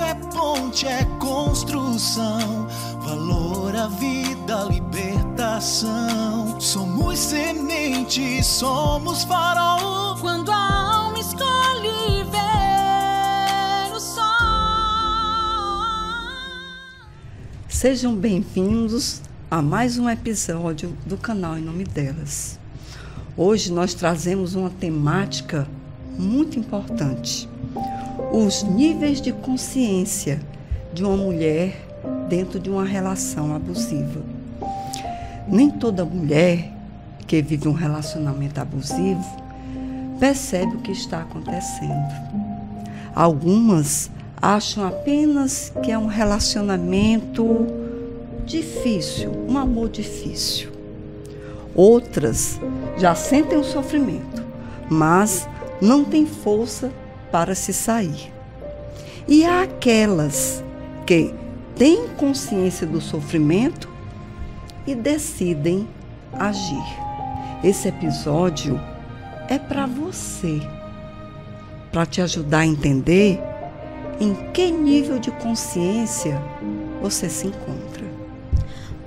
é ponte, é construção, valor à vida, libertação. Somos semente, somos farol. Quando a alma escolhe ver o sol. Sejam bem-vindos a mais um episódio do canal Em Nome Delas. Hoje nós trazemos uma temática muito importante: os níveis de consciência de uma mulher dentro de uma relação abusiva. Nem toda mulher que vive um relacionamento abusivo percebe o que está acontecendo. Algumas acham apenas que é um relacionamento difícil, um amor difícil. Outras já sentem o sofrimento, mas não têm força para se sair. E há aquelas que têm consciência do sofrimento e decidem agir. Esse episódio é para você, para te ajudar a entender em que nível de consciência você se encontra.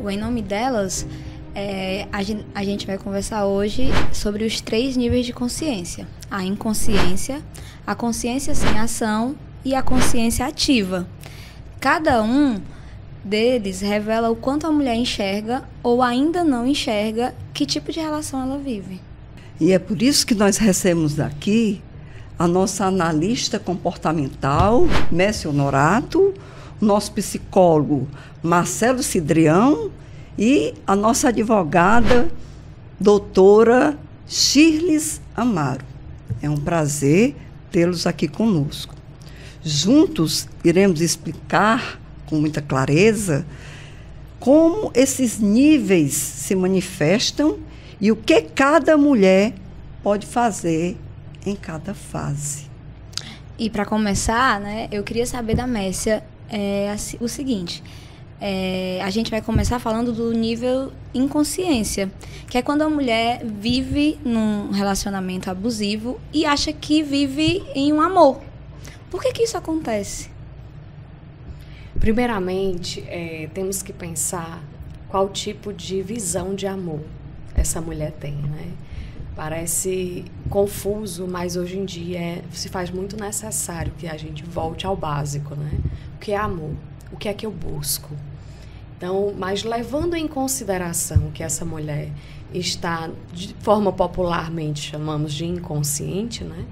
O Em Nome Delas, a gente vai conversar hoje sobre os 3 níveis de consciência: a inconsciência, a consciência sem ação e a consciência ativa. Cada um deles revela o quanto a mulher enxerga ou ainda não enxerga que tipo de relação ela vive. E é por isso que nós recebemos aqui a nossa analista comportamental, Messi Honorato, o nosso psicólogo Marcelo Cidrião e a nossa advogada, doutora Shirlis Amaro. É um prazer tê-los aqui conosco. Juntos iremos explicar com muita clareza como esses níveis se manifestam e o que cada mulher pode fazer em cada fase. E para começar, eu queria saber da Messia o seguinte: a gente vai começar falando do nível inconsciência, que é quando a mulher vive num relacionamento abusivo e acha que vive em um amor. Por que isso acontece? Primeiramente, temos que pensar qual tipo de visão de amor essa mulher tem, né? Parece confuso, mas hoje em dia se faz muito necessário que a gente volte ao básico, né? O que é amor? O que é que eu busco? Então, mas levando em consideração que essa mulher está, de forma popularmente chamamos de inconsciente, né?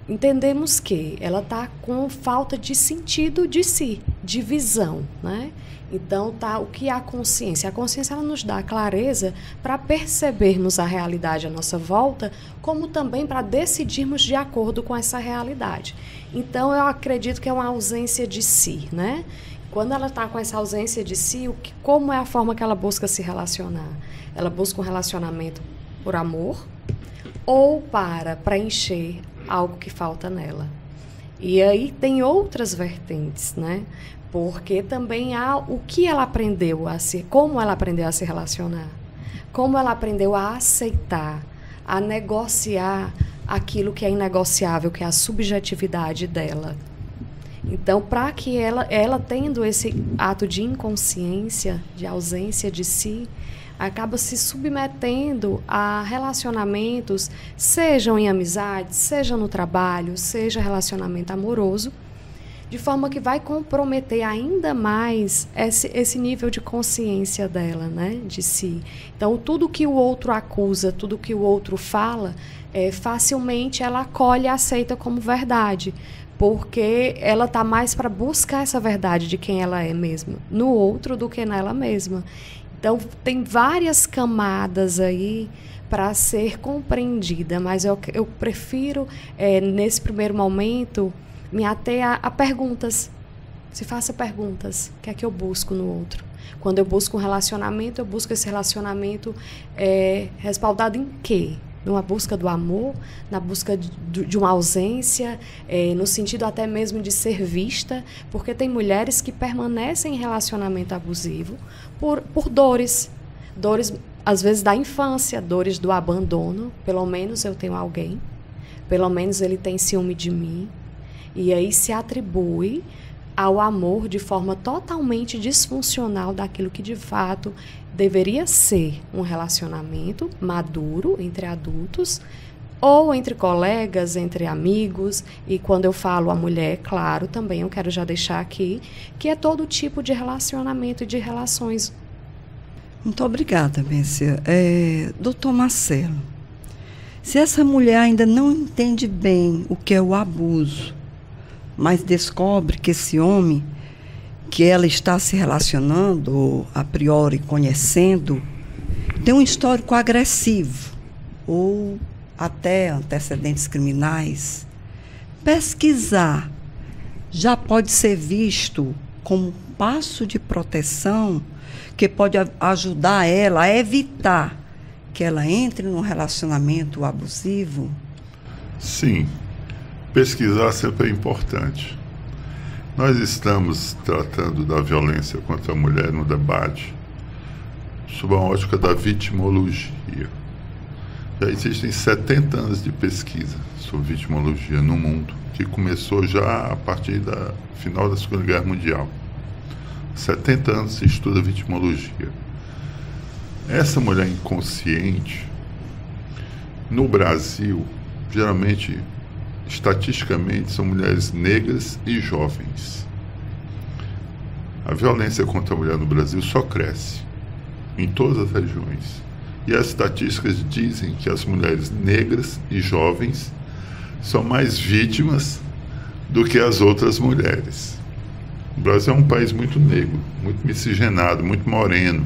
Entendemos que ela está com falta de sentido de si, de visão, né? Então, o que é a consciência? A consciência ela nos dá clareza para percebermos a realidade à nossa volta, como também para decidirmos de acordo com essa realidade. Então, eu acredito que é uma ausência de si, né? Quando ela está com essa ausência de si, como é a forma que ela busca se relacionar? Ela busca um relacionamento por amor ou para preencher algo que falta nela. E aí tem outras vertentes, né? Porque também há o que ela aprendeu como ela aprendeu a se relacionar, como ela aprendeu a aceitar, a negociar aquilo que é inegociável, que é a subjetividade dela. Então, para que ela tendo esse ato de inconsciência, de ausência de si, acaba se submetendo a relacionamentos, sejam em amizade, seja no trabalho, seja relacionamento amoroso, de forma que vai comprometer ainda mais esse nível de consciência dela, né, de si. Então, tudo que o outro acusa, tudo que o outro fala, facilmente ela acolhe e aceita como verdade, porque ela está mais para buscar essa verdade de quem ela é mesma, no outro do que nela mesma. Então, tem várias camadas aí para ser compreendida, mas eu prefiro, nesse primeiro momento, me ater a perguntas. Se faça perguntas. O que é que eu busco no outro? Quando eu busco um relacionamento, eu busco esse relacionamento respaldado em quê? Numa busca do amor, na busca de uma ausência, no sentido até mesmo de ser vista, porque tem mulheres que permanecem em relacionamento abusivo por dores às vezes da infância, dores do abandono. Pelo menos eu tenho alguém, pelo menos ele tem ciúme de mim. E aí se atribui ao amor de forma totalmente disfuncional daquilo que de fato deveria ser um relacionamento maduro entre adultos, ou entre colegas, entre amigos. E quando eu falo a mulher, claro, também eu quero já deixar aqui que é todo tipo de relacionamento e de relações. Muito obrigada, Mércia. Doutor Marcelo, se essa mulher ainda não entende bem o que é o abuso, mas descobre que esse homem que ela está se relacionando, ou a priori conhecendo, tem um histórico agressivo, ou até antecedentes criminais, pesquisar já pode ser visto como um passo de proteção que pode ajudar ela a evitar que ela entre num relacionamento abusivo? Sim, pesquisar sempre é importante. Nós estamos tratando da violência contra a mulher no debate sob a ótica da vitimologia. Já existem 70 anos de pesquisa sobre vitimologia no mundo, que começou já a partir do final da Segunda Guerra Mundial. 70 anos se estuda vitimologia. Essa mulher inconsciente, no Brasil, geralmente, estatisticamente, são mulheres negras e jovens. A violência contra a mulher no Brasil só cresce, em todas as regiões. E as estatísticas dizem que as mulheres negras e jovens são mais vítimas do que as outras mulheres. O Brasil é um país muito negro, muito miscigenado, muito moreno.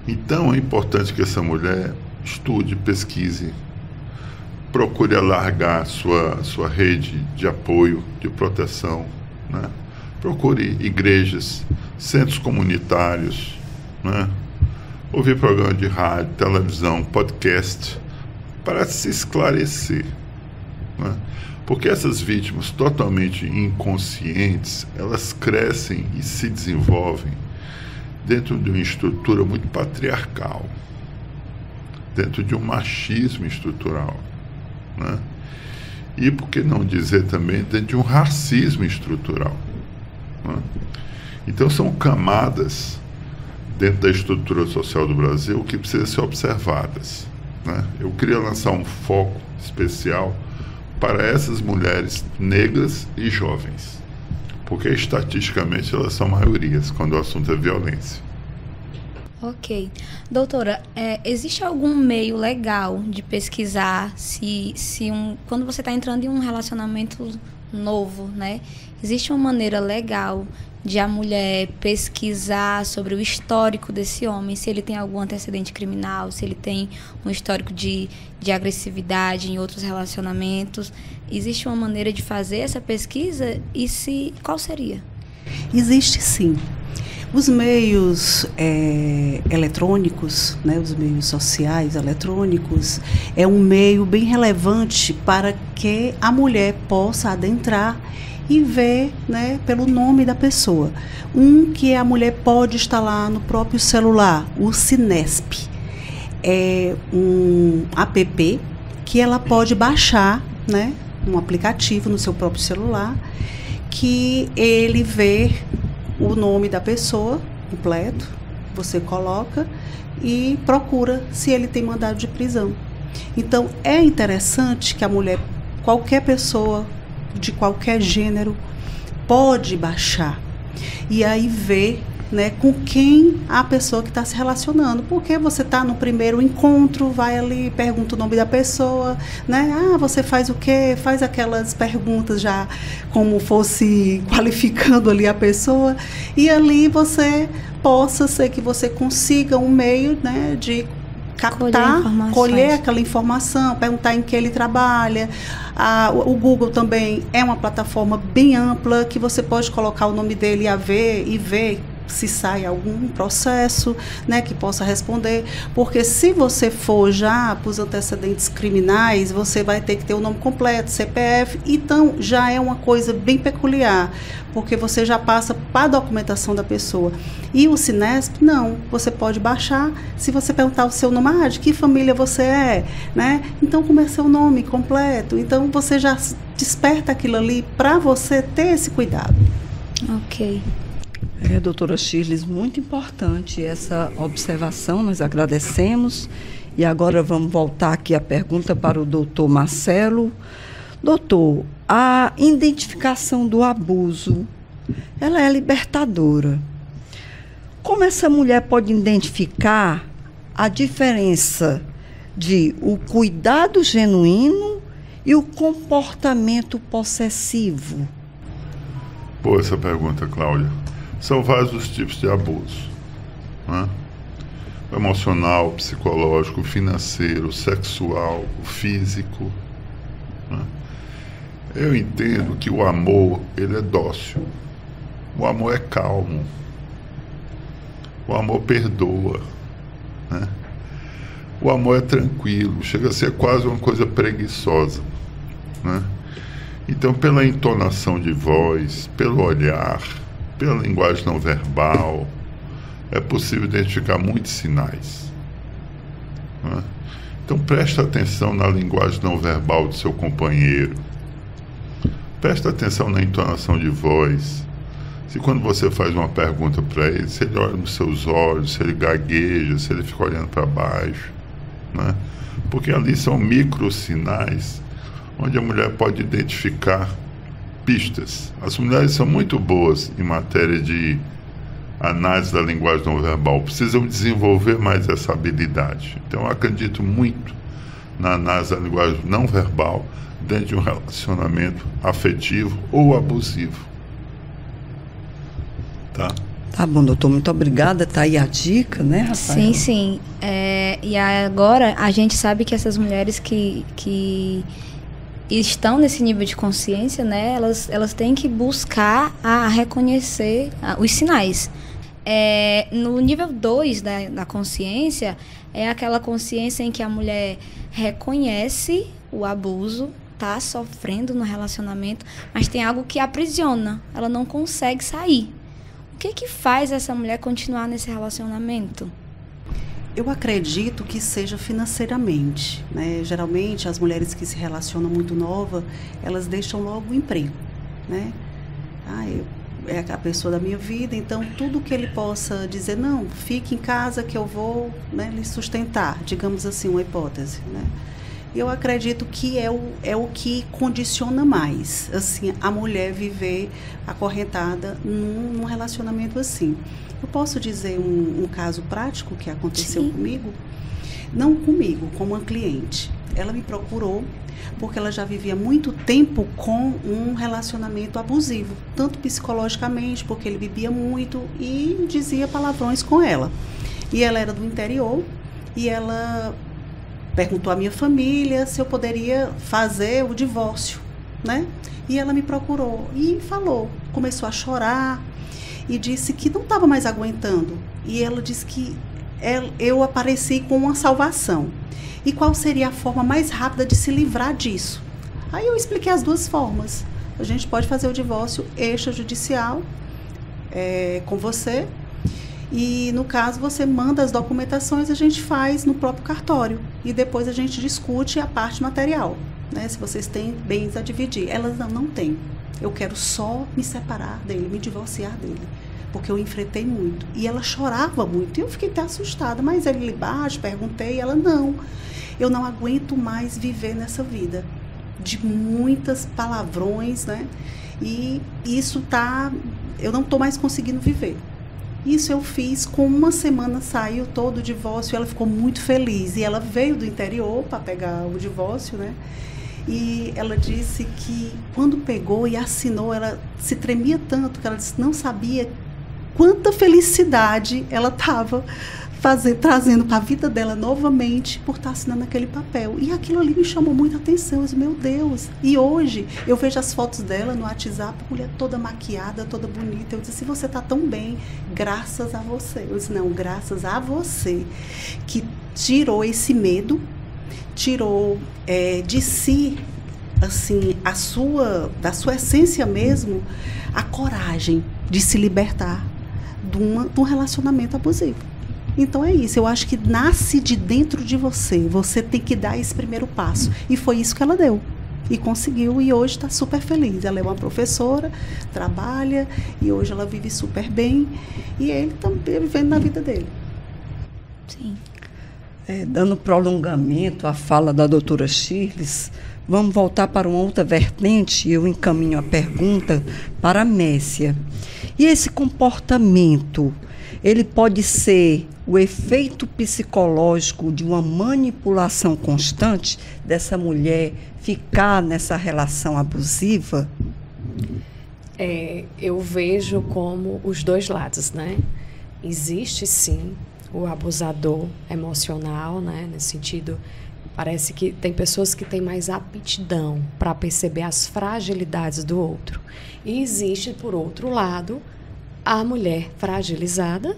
Então é importante que essa mulher estude, pesquise, procure alargar sua rede de apoio, de proteção, né? Procure igrejas, centros comunitários, né? Ouvir programa de rádio, televisão, podcast, para se esclarecer, né? Porque essas vítimas totalmente inconscientes, elas crescem e se desenvolvem dentro de uma estrutura muito patriarcal, dentro de um machismo estrutural, né? E por que não dizer também dentro de um racismo estrutural, né? Então são camadas dentro da estrutura social do Brasil que precisam ser observadas, né? Eu queria lançar um foco especial para essas mulheres negras e jovens, porque estatisticamente elas são maiorias quando o assunto é violência. Ok. Doutora, existe algum meio legal de pesquisar quando você está entrando em um relacionamento novo, né? Existe uma maneira legal de a mulher pesquisar sobre o histórico desse homem, se ele tem algum antecedente criminal, se ele tem um histórico de agressividade em outros relacionamentos? Existe uma maneira de fazer essa pesquisa? E qual seria? Existe sim. Os meios eletrônicos, né, os meios sociais eletrônicos, é um meio bem relevante para que a mulher possa adentrar e ver, né, pelo nome da pessoa. Um que a mulher pode instalar no próprio celular, o Cinesp. É um app que ela pode baixar, né, um aplicativo no seu próprio celular, que ele vê o nome da pessoa completo, você coloca e procura se ele tem mandado de prisão. Então, é interessante que a mulher, qualquer pessoa de qualquer gênero, pode baixar e aí ver, né, com quem a pessoa que está se relacionando, porque você está no primeiro encontro, vai ali, pergunta o nome da pessoa, né? Você faz o quê? Faz aquelas perguntas já como fosse qualificando ali a pessoa, e ali você possa ser que você consiga um meio, né, de captar, colher aquela informação, perguntar em que ele trabalha. O Google também é uma plataforma bem ampla que você pode colocar o nome dele e ver se sai algum processo, né, que possa responder, porque se você for já para os antecedentes criminais, você vai ter que ter o nome completo, CPF, então já é uma coisa bem peculiar, porque você já passa para a documentação da pessoa. E o Sinesp, não, você pode baixar, se você perguntar o seu nome, de que família você é, né, então como é seu nome completo, então você já desperta aquilo ali para você ter esse cuidado. Ok. Doutora Shirley, muito importante essa observação, nós agradecemos. E agora vamos voltar aqui a pergunta para o doutor Marcelo. Doutor, a identificação do abuso, ela é libertadora. Como essa mulher pode identificar a diferença de o cuidado genuíno e o comportamento possessivo? Boa essa pergunta, Cláudia. São vários os tipos de abuso, né? O emocional, o psicológico, o financeiro, o sexual, o físico, né? Eu entendo que o amor, ele é dócil. O amor é calmo. O amor perdoa, né? O amor é tranquilo, chega a ser quase uma coisa preguiçosa, né? Então, pela entonação de voz, pelo olhar, pela linguagem não verbal, é possível identificar muitos sinais, né? Então, preste atenção na linguagem não verbal do seu companheiro. Preste atenção na entonação de voz. Se quando você faz uma pergunta para ele, se ele olha nos seus olhos, se ele gagueja, se ele fica olhando para baixo, né? Porque ali são microsinais onde a mulher pode identificar pistas. As mulheres são muito boas em matéria de análise da linguagem não verbal, precisam desenvolver mais essa habilidade. Então eu acredito muito na análise da linguagem não verbal dentro de um relacionamento afetivo ou abusivo. Tá bom, doutor, muito obrigada. Tá aí a dica, né, Rafael? Sim. E agora a gente sabe que essas mulheres que estão nesse nível de consciência, né, elas têm que buscar a reconhecer os sinais. No nível 2 da consciência, é aquela consciência em que a mulher reconhece o abuso, está sofrendo no relacionamento, mas tem algo que aprisiona, ela não consegue sair. O que faz essa mulher continuar nesse relacionamento? Eu acredito que seja financeiramente, né? Geralmente, as mulheres que se relacionam muito novas, elas deixam logo o emprego, né? É a pessoa da minha vida, então tudo que ele possa dizer, não, fique em casa que eu vou, né, lhe sustentar, digamos assim, uma hipótese, né? Eu acredito que é o que condiciona mais, assim, a mulher viver acorrentada num relacionamento assim. Eu posso dizer um caso prático que aconteceu Sim. comigo? Não comigo, como uma cliente. Ela me procurou porque ela já vivia muito tempo com um relacionamento abusivo, tanto psicologicamente, porque ele bebia muito e dizia palavrões com ela. E ela era do interior e ela perguntou à minha família se eu poderia fazer o divórcio, né? E ela me procurou e falou, começou a chorar e disse que não estava mais aguentando. E ela disse que eu apareci com uma salvação. E qual seria a forma mais rápida de se livrar disso? Aí eu expliquei as duas formas. A gente pode fazer o divórcio extrajudicial com você. E, no caso, você manda as documentações, a gente faz no próprio cartório. E depois a gente discute a parte material, né? Se vocês têm bens a dividir. Elas não têm. Eu quero só me separar dele, me divorciar dele. Porque eu enfrentei muito. E ela chorava muito. E eu fiquei até assustada. Mas ele embaixo, perguntei, e ela não. Eu não aguento mais viver nessa vida. De muitas palavrões, né? E isso eu não estou mais conseguindo viver. Isso eu fiz, com uma semana saiu todo o divórcio, ela ficou muito feliz. E ela veio do interior para pegar o divórcio, né? E ela disse que quando pegou e assinou, ela se tremia tanto que ela disse que não sabia quanta felicidade ela estava trazendo para a vida dela novamente por estar assinando aquele papel. E aquilo ali me chamou muita atenção. Eu disse, meu Deus. E hoje eu vejo as fotos dela no WhatsApp, a mulher toda maquiada, toda bonita. Eu disse, você está tão bem, graças a você. Eu disse, não, graças a você, que tirou esse medo, tirou de si, assim, da sua essência mesmo, a coragem de se libertar de um relacionamento abusivo. Então é isso, eu acho que nasce de dentro de você, você tem que dar esse primeiro passo. E foi isso que ela deu. E conseguiu, e hoje está super feliz. Ela é uma professora, trabalha, e hoje ela vive super bem. E ele também vivendo na vida dele. Sim. Dando prolongamento à fala da doutora Shirley, vamos voltar para uma outra vertente, e eu encaminho a pergunta para a Messia. E esse comportamento, ele pode ser o efeito psicológico de uma manipulação constante dessa mulher ficar nessa relação abusiva? Eu vejo como os dois lados, né? Existe, sim, o abusador emocional, né? Nesse sentido, parece que tem pessoas que têm mais aptidão para perceber as fragilidades do outro. E existe, por outro lado, a mulher fragilizada,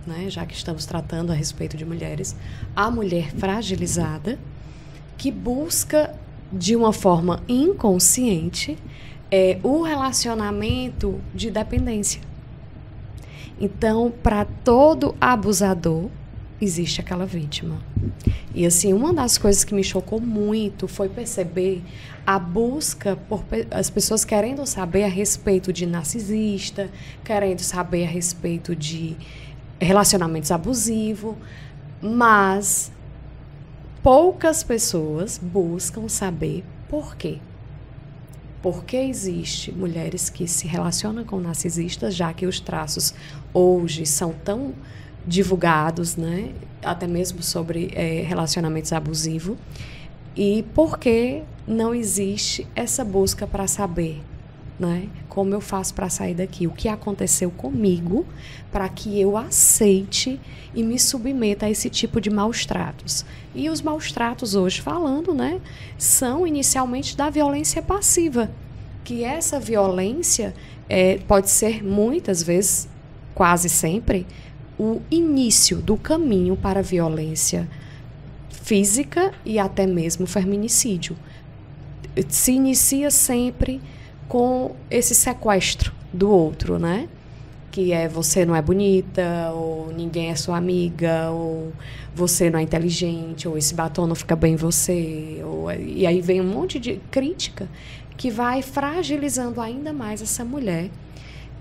né, já que estamos tratando a respeito de mulheres, a mulher fragilizada que busca de uma forma inconsciente o relacionamento de dependência. Então, para todo abusador, existe aquela vítima. E assim, uma das coisas que me chocou muito foi perceber a busca por as pessoas querendo saber a respeito de narcisista, querendo saber a respeito de relacionamentos abusivos, mas poucas pessoas buscam saber por quê. Por que existe mulheres que se relacionam com narcisistas, já que os traços hoje são tão divulgados, né? Até mesmo sobre relacionamentos abusivos, e por que não existe essa busca para saber, né? Como eu faço para sair daqui? O que aconteceu comigo para que eu aceite e me submeta a esse tipo de maus tratos? E os maus tratos hoje, falando, né, são inicialmente da violência passiva, que essa violência pode ser muitas vezes, quase sempre, o início do caminho para a violência física e até mesmo feminicídio. Se inicia sempre com esse sequestro do outro, né? Que você não é bonita, ou ninguém é sua amiga, ou você não é inteligente, ou esse batom não fica bem em você. E aí vem um monte de crítica que vai fragilizando ainda mais essa mulher,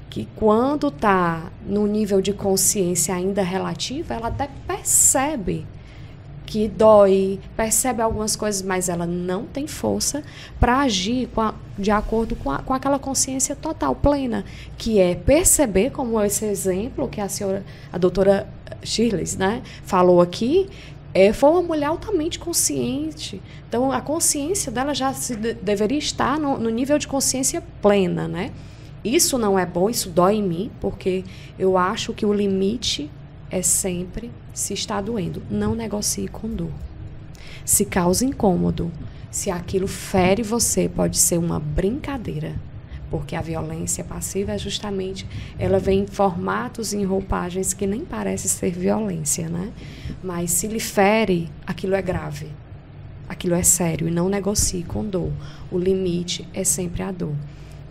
que quando está no nível de consciência ainda relativa, ela até percebe que dói, percebe algumas coisas, mas ela não tem força para agir de acordo com aquela consciência total, plena, que é perceber, como esse exemplo que a doutora Shirley, né, falou aqui, foi uma mulher altamente consciente. Então, a consciência dela já deveria estar no nível de consciência plena, né? Isso não é bom, isso dói em mim, porque eu acho que o limite é sempre, se está doendo, não negocie com dor. Se causa incômodo, se aquilo fere você, pode ser uma brincadeira, porque a violência passiva é justamente, ela vem em formatos e em roupagens que nem parece ser violência, né? Mas se lhe fere, aquilo é grave, aquilo é sério, e não negocie com dor. O limite é sempre a dor.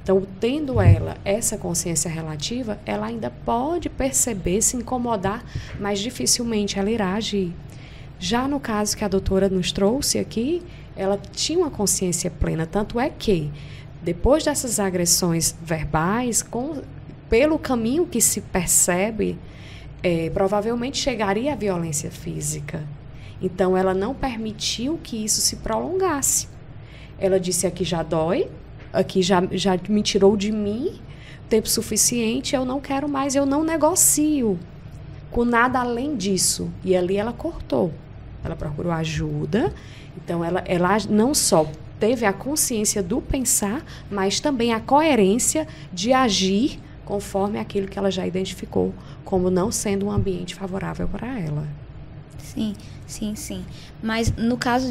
Então, tendo essa consciência relativa, ela ainda pode perceber, se incomodar, mas dificilmente ela irá agir. Já no caso que a doutora nos trouxe aqui, ela tinha uma consciência plena, tanto é que, depois dessas agressões verbais, pelo caminho que se percebe, provavelmente chegaria à violência física. Então, ela não permitiu que isso se prolongasse. Ela disse, aqui já dói, aqui já me tirou de mim tempo suficiente, eu não quero mais, eu não negocio com nada além disso. E ali ela cortou, ela procurou ajuda. Então ela não só teve a consciência do pensar, mas também a coerência de agir conforme aquilo que ela já identificou como não sendo um ambiente favorável para ela. Sim. Mas no caso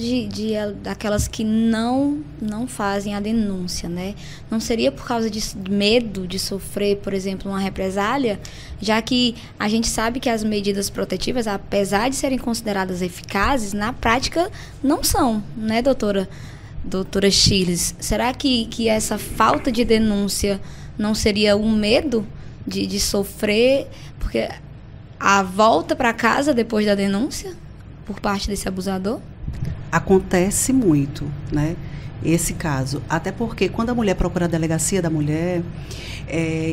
daquelas que não fazem a denúncia, né? Não seria por causa de medo de sofrer, por exemplo, uma represália? Já que a gente sabe que as medidas protetivas, apesar de serem consideradas eficazes, na prática não são, né, doutora Chiles? Será que essa falta de denúncia não seria um medo de sofrer? Porque a volta para casa depois da denúncia por parte desse abusador? Acontece muito, né? Esse caso. Até porque quando a mulher procura a delegacia da mulher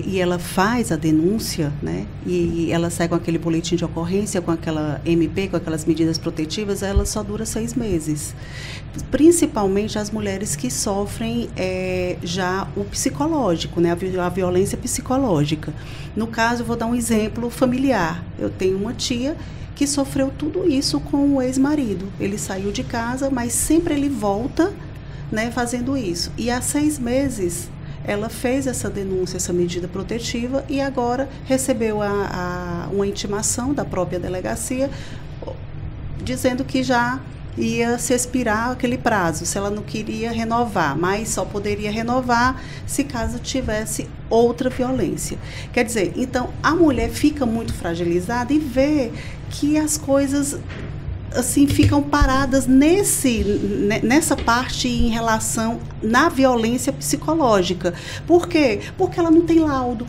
e ela faz a denúncia, né? E ela sai com aquele boletim de ocorrência, com aquela MP, com aquelas medidas protetivas, ela só dura 6 meses. Principalmente as mulheres que sofrem já o psicológico, né? A violência psicológica. No caso, eu vou dar um exemplo familiar. Eu tenho uma tia que sofreu tudo isso com o ex-marido. Ele saiu de casa, mas sempre ele volta, né, fazendo isso. E há 6 meses ela fez essa denúncia, essa medida protetiva, e agora recebeu uma intimação da própria delegacia dizendo que já ia se expirar aquele prazo, se ela não queria renovar, mas só poderia renovar se caso tivesse outra violência. Quer dizer, então a mulher fica muito fragilizada e vê que as coisas assim ficam paradas nessa parte em relação na violência psicológica. Por quê? Porque ela não tem laudo.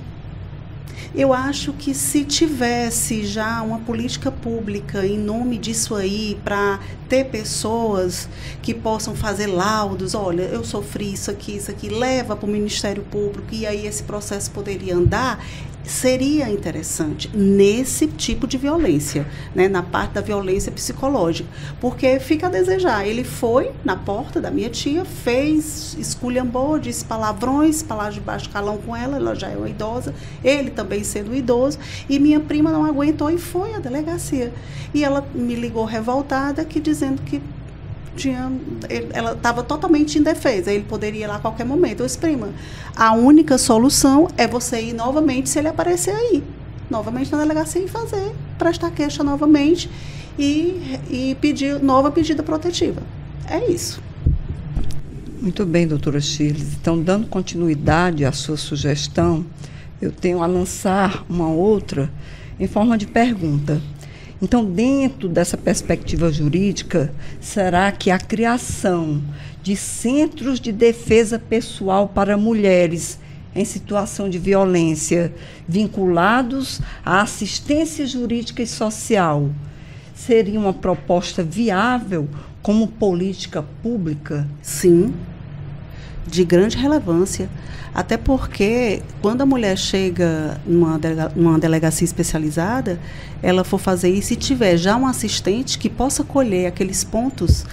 Eu acho que se tivesse já uma política pública em nome disso aí, para ter pessoas que possam fazer laudos, olha, eu sofri isso aqui, leva para o Ministério Público, e aí esse processo poderia andar, seria interessante nesse tipo de violência, né, na parte da violência psicológica, porque fica a desejar. Ele foi na porta da minha tia, fez, esculhambou, disse palavrões, palavras de baixo calão com ela já é uma idosa, ele também sendo idoso, e minha prima não aguentou e foi à delegacia. E ela me ligou revoltada, dizendo que ela estava totalmente indefesa, ele poderia ir lá a qualquer momento. Eu disse, prima, a única solução é você ir novamente, se ele aparecer aí, novamente na delegacia, e prestar queixa novamente e pedir nova medida protetiva. É isso. Muito bem, doutora Chiles. Então, dando continuidade à sua sugestão, eu tenho a lançar uma outra em forma de pergunta. Então, dentro dessa perspectiva jurídica, será que a criação de centros de defesa pessoal para mulheres em situação de violência, vinculados à assistência jurídica e social, seria uma proposta viável como política pública? Sim, de grande relevância. Até porque, quando a mulher chega numa delegacia especializada, ela for fazer isso e tiver já um assistente que possa colher aqueles pontos,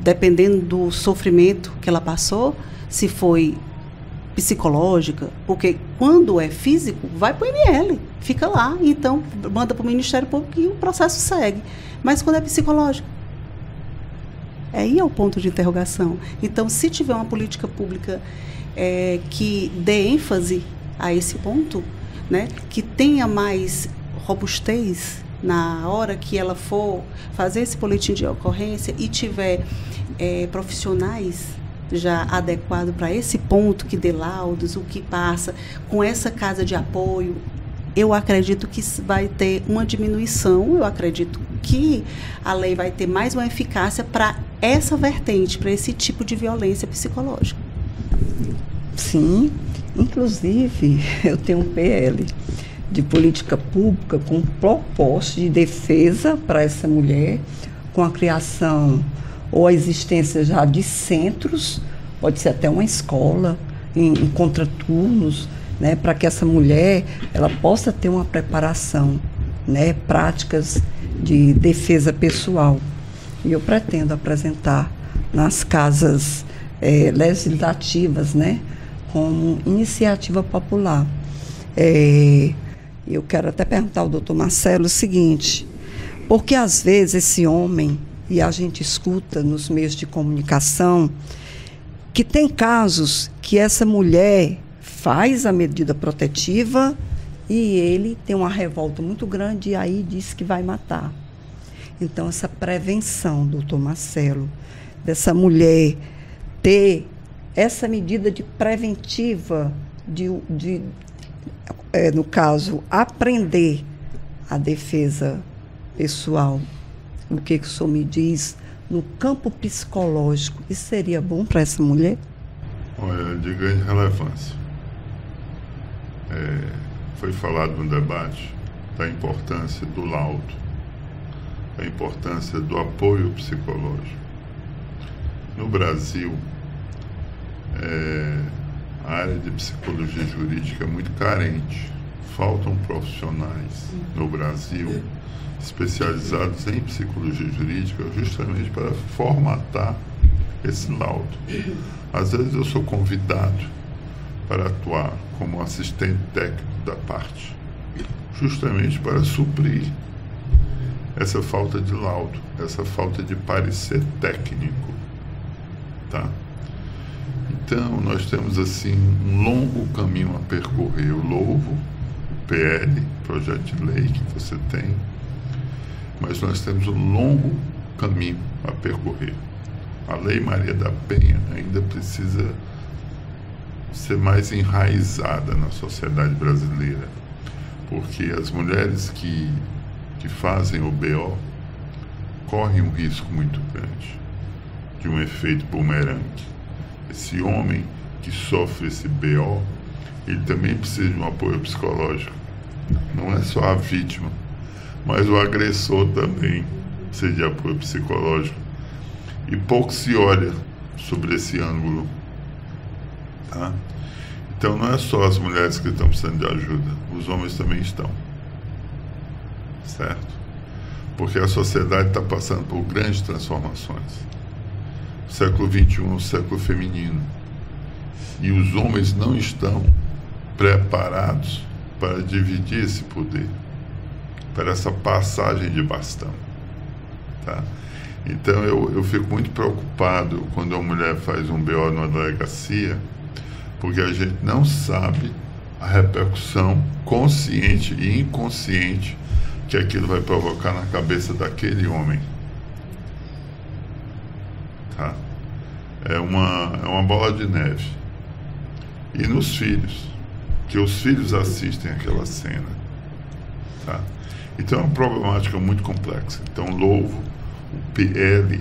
dependendo do sofrimento que ela passou, se foi psicológica, porque quando é físico, vai para o IML, fica lá, então manda para o Ministério Público e o processo segue. Mas quando é psicológico, aí é o ponto de interrogação. Então, se tiver uma política pública que dê ênfase a esse ponto, né, que tenha mais robustez na hora que ela for fazer esse boletim de ocorrência e tiver profissionais já adequados para esse ponto, que dê laudos, o que passa, com essa casa de apoio, eu acredito que vai ter uma diminuição, eu acredito que a lei vai ter mais uma eficácia para essa vertente, para esse tipo de violência psicológica. Sim, inclusive eu tenho um PL de política pública com proposta de defesa para essa mulher, com a criação ou a existência já de centros, pode ser até uma escola, em contraturnos, né, para que essa mulher ela possa ter uma preparação, né, práticas de defesa pessoal. E eu pretendo apresentar nas casas legislativas, né, como iniciativa popular. Eu quero até perguntar ao doutor Marcelo o seguinte, porque às vezes esse homem, e a gente escuta nos meios de comunicação, que tem casos que essa mulher faz a medida protetiva e ele tem uma revolta muito grande e aí diz que vai matar. Então, essa prevenção, doutor Marcelo, dessa mulher ter essa medida de preventiva, no caso, aprender a defesa pessoal, o que o senhor me diz no campo psicológico, isso seria bom para essa mulher? Olha, de grande relevância. Foi falado no debate da importância do laudo, a importância do apoio psicológico. No Brasil, a área de psicologia jurídica é muito carente. Faltam profissionais no Brasil especializados em psicologia jurídica justamente para formatar esse laudo. Às vezes eu sou convidado para atuar como assistente técnico da parte, justamente para suprir essa falta de laudo, essa falta de parecer técnico, tá? Então, nós temos, assim, um longo caminho a percorrer. Eu louvo o PL, projeto de lei que você tem, mas nós temos um longo caminho a percorrer. A Lei Maria da Penha ainda precisa ser mais enraizada na sociedade brasileira, porque as mulheres que fazem o BO correm um risco muito grande de um efeito bumerangue. Esse homem que sofre esse BO, ele também precisa de um apoio psicológico. Não é só a vítima, mas o agressor também precisa de apoio psicológico. E pouco se olha sobre esse ângulo, tá? Então não é só as mulheres que estão precisando de ajuda, os homens também estão, certo? Porque a sociedade está passando por grandes transformações. O século XXI é um século feminino e os homens não estão preparados para dividir esse poder, para essa passagem de bastão, tá? Então eu fico muito preocupado quando a mulher faz um BO numa delegacia, porque a gente não sabe a repercussão consciente e inconsciente que aquilo vai provocar na cabeça daquele homem, tá? É uma bola de neve. E nos filhos, que os filhos assistem aquela cena, tá? Então é uma problemática muito complexa. Então louvo o PL,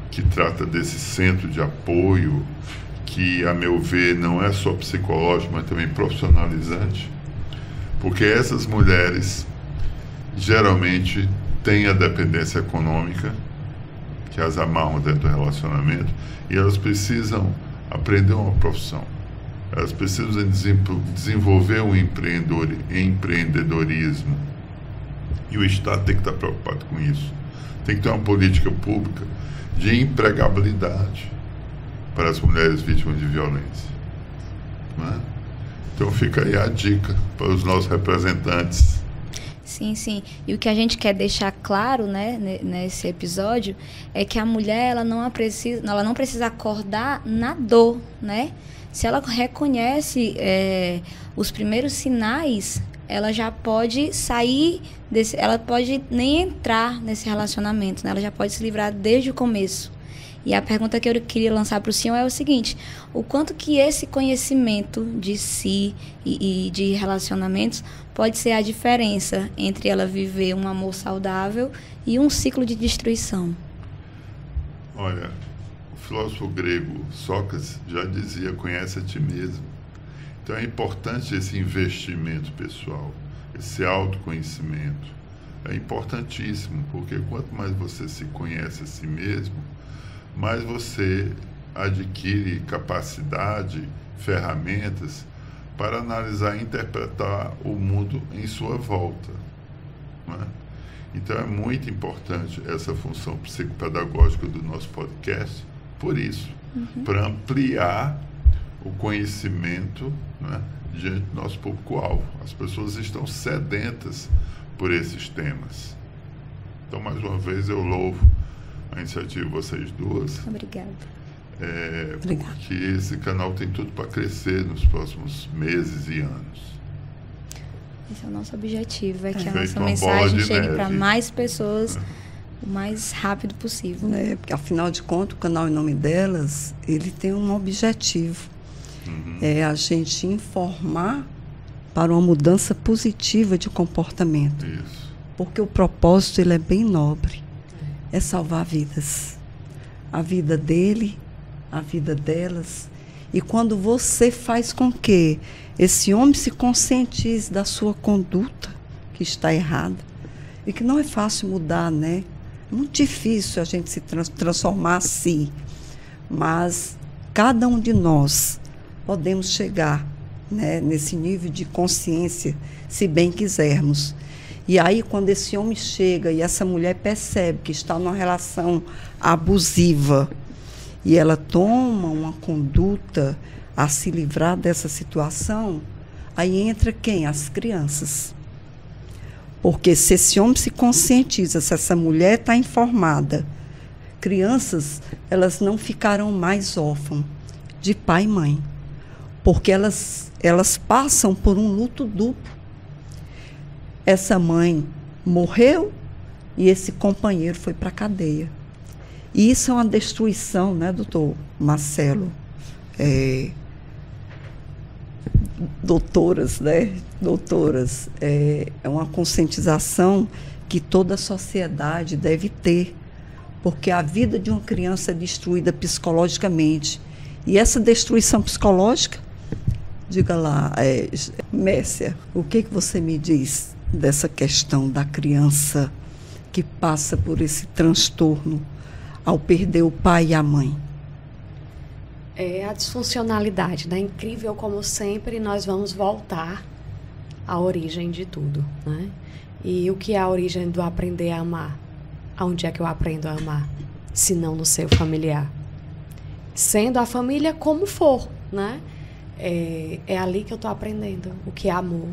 que trata desse centro de apoio, que, a meu ver, não é só psicológico, mas também profissionalizante, porque essas mulheres geralmente têm a dependência econômica, que as amarram dentro do relacionamento, e elas precisam aprender uma profissão. Elas precisam desenvolver um empreendedorismo. E o Estado tem que estar preocupado com isso. Tem que ter uma política pública de empregabilidade para as mulheres vítimas de violência, né? Então fica aí a dica para os nossos representantes. Sim, sim. E o que a gente quer deixar claro, né, nesse episódio, é que a mulher ela não precisa acordar na dor, né? Se ela reconhece os primeiros sinais, ela já pode sair ela pode nem entrar nesse relacionamento, né? Ela já pode se livrar desde o começo. E a pergunta que eu queria lançar para o senhor é o seguinte: o quanto que esse conhecimento de si e de relacionamentos pode ser a diferença entre ela viver um amor saudável e um ciclo de destruição? Olha, o filósofo grego Sócrates já dizia: conhece a ti mesmo. Então é importante esse investimento pessoal, esse autoconhecimento. É importantíssimo, porque quanto mais você se conhece a si mesmo, mais você adquire capacidade, ferramentas para analisar e interpretar o mundo em sua volta, né? Então é muito importante essa função psicopedagógica do nosso podcast, por isso, para ampliar o conhecimento, né, diante do nosso público-alvo. As pessoas estão sedentas por esses temas. Então, mais uma vez, eu louvo a iniciativa de vocês duas. Obrigada. Porque esse canal tem tudo para crescer nos próximos meses e anos. Esse é o nosso objetivo, é que a Feito nossa uma mensagem bola de chegue para neve. mais pessoas o mais rápido possível. Porque, afinal de contas, o canal Em Nome Delas, ele tem um objetivo. É a gente informar para uma mudança positiva de comportamento. Isso. Porque o propósito, ele é bem nobre. É salvar vidas. A vida dele, a vida delas. E quando você faz com que esse homem se conscientize da sua conduta, que está errada, e que não é fácil mudar, né? É muito difícil a gente se transformar assim. Mas cada um de nós podemos chegar, né, nesse nível de consciência, se bem quisermos. E aí, quando esse homem chega e essa mulher percebe que está numa relação abusiva e ela toma uma conduta a se livrar dessa situação, aí entra quem? As crianças. Porque se esse homem se conscientiza, se essa mulher está informada, crianças, elas não ficarão mais órfãs de pai e mãe. Porque elas passam por um luto duplo. Essa mãe morreu e esse companheiro foi para a cadeia. E isso é uma destruição, né, doutor Marcelo? Doutoras, né? Doutoras, é uma conscientização que toda a sociedade deve ter, porque a vida de uma criança é destruída psicologicamente. E essa destruição psicológica, diga lá, Mércia, o que você me diz dessa questão da criança que passa por esse transtorno ao perder o pai e a mãe? É a disfuncionalidade, né? Incrível como sempre, nós vamos voltar à origem de tudo, né? E o que é a origem do aprender a amar? Aonde é que eu aprendo a amar? Se não no seio familiar. Sendo a família como for, né? É ali que eu estou aprendendo o que é amor.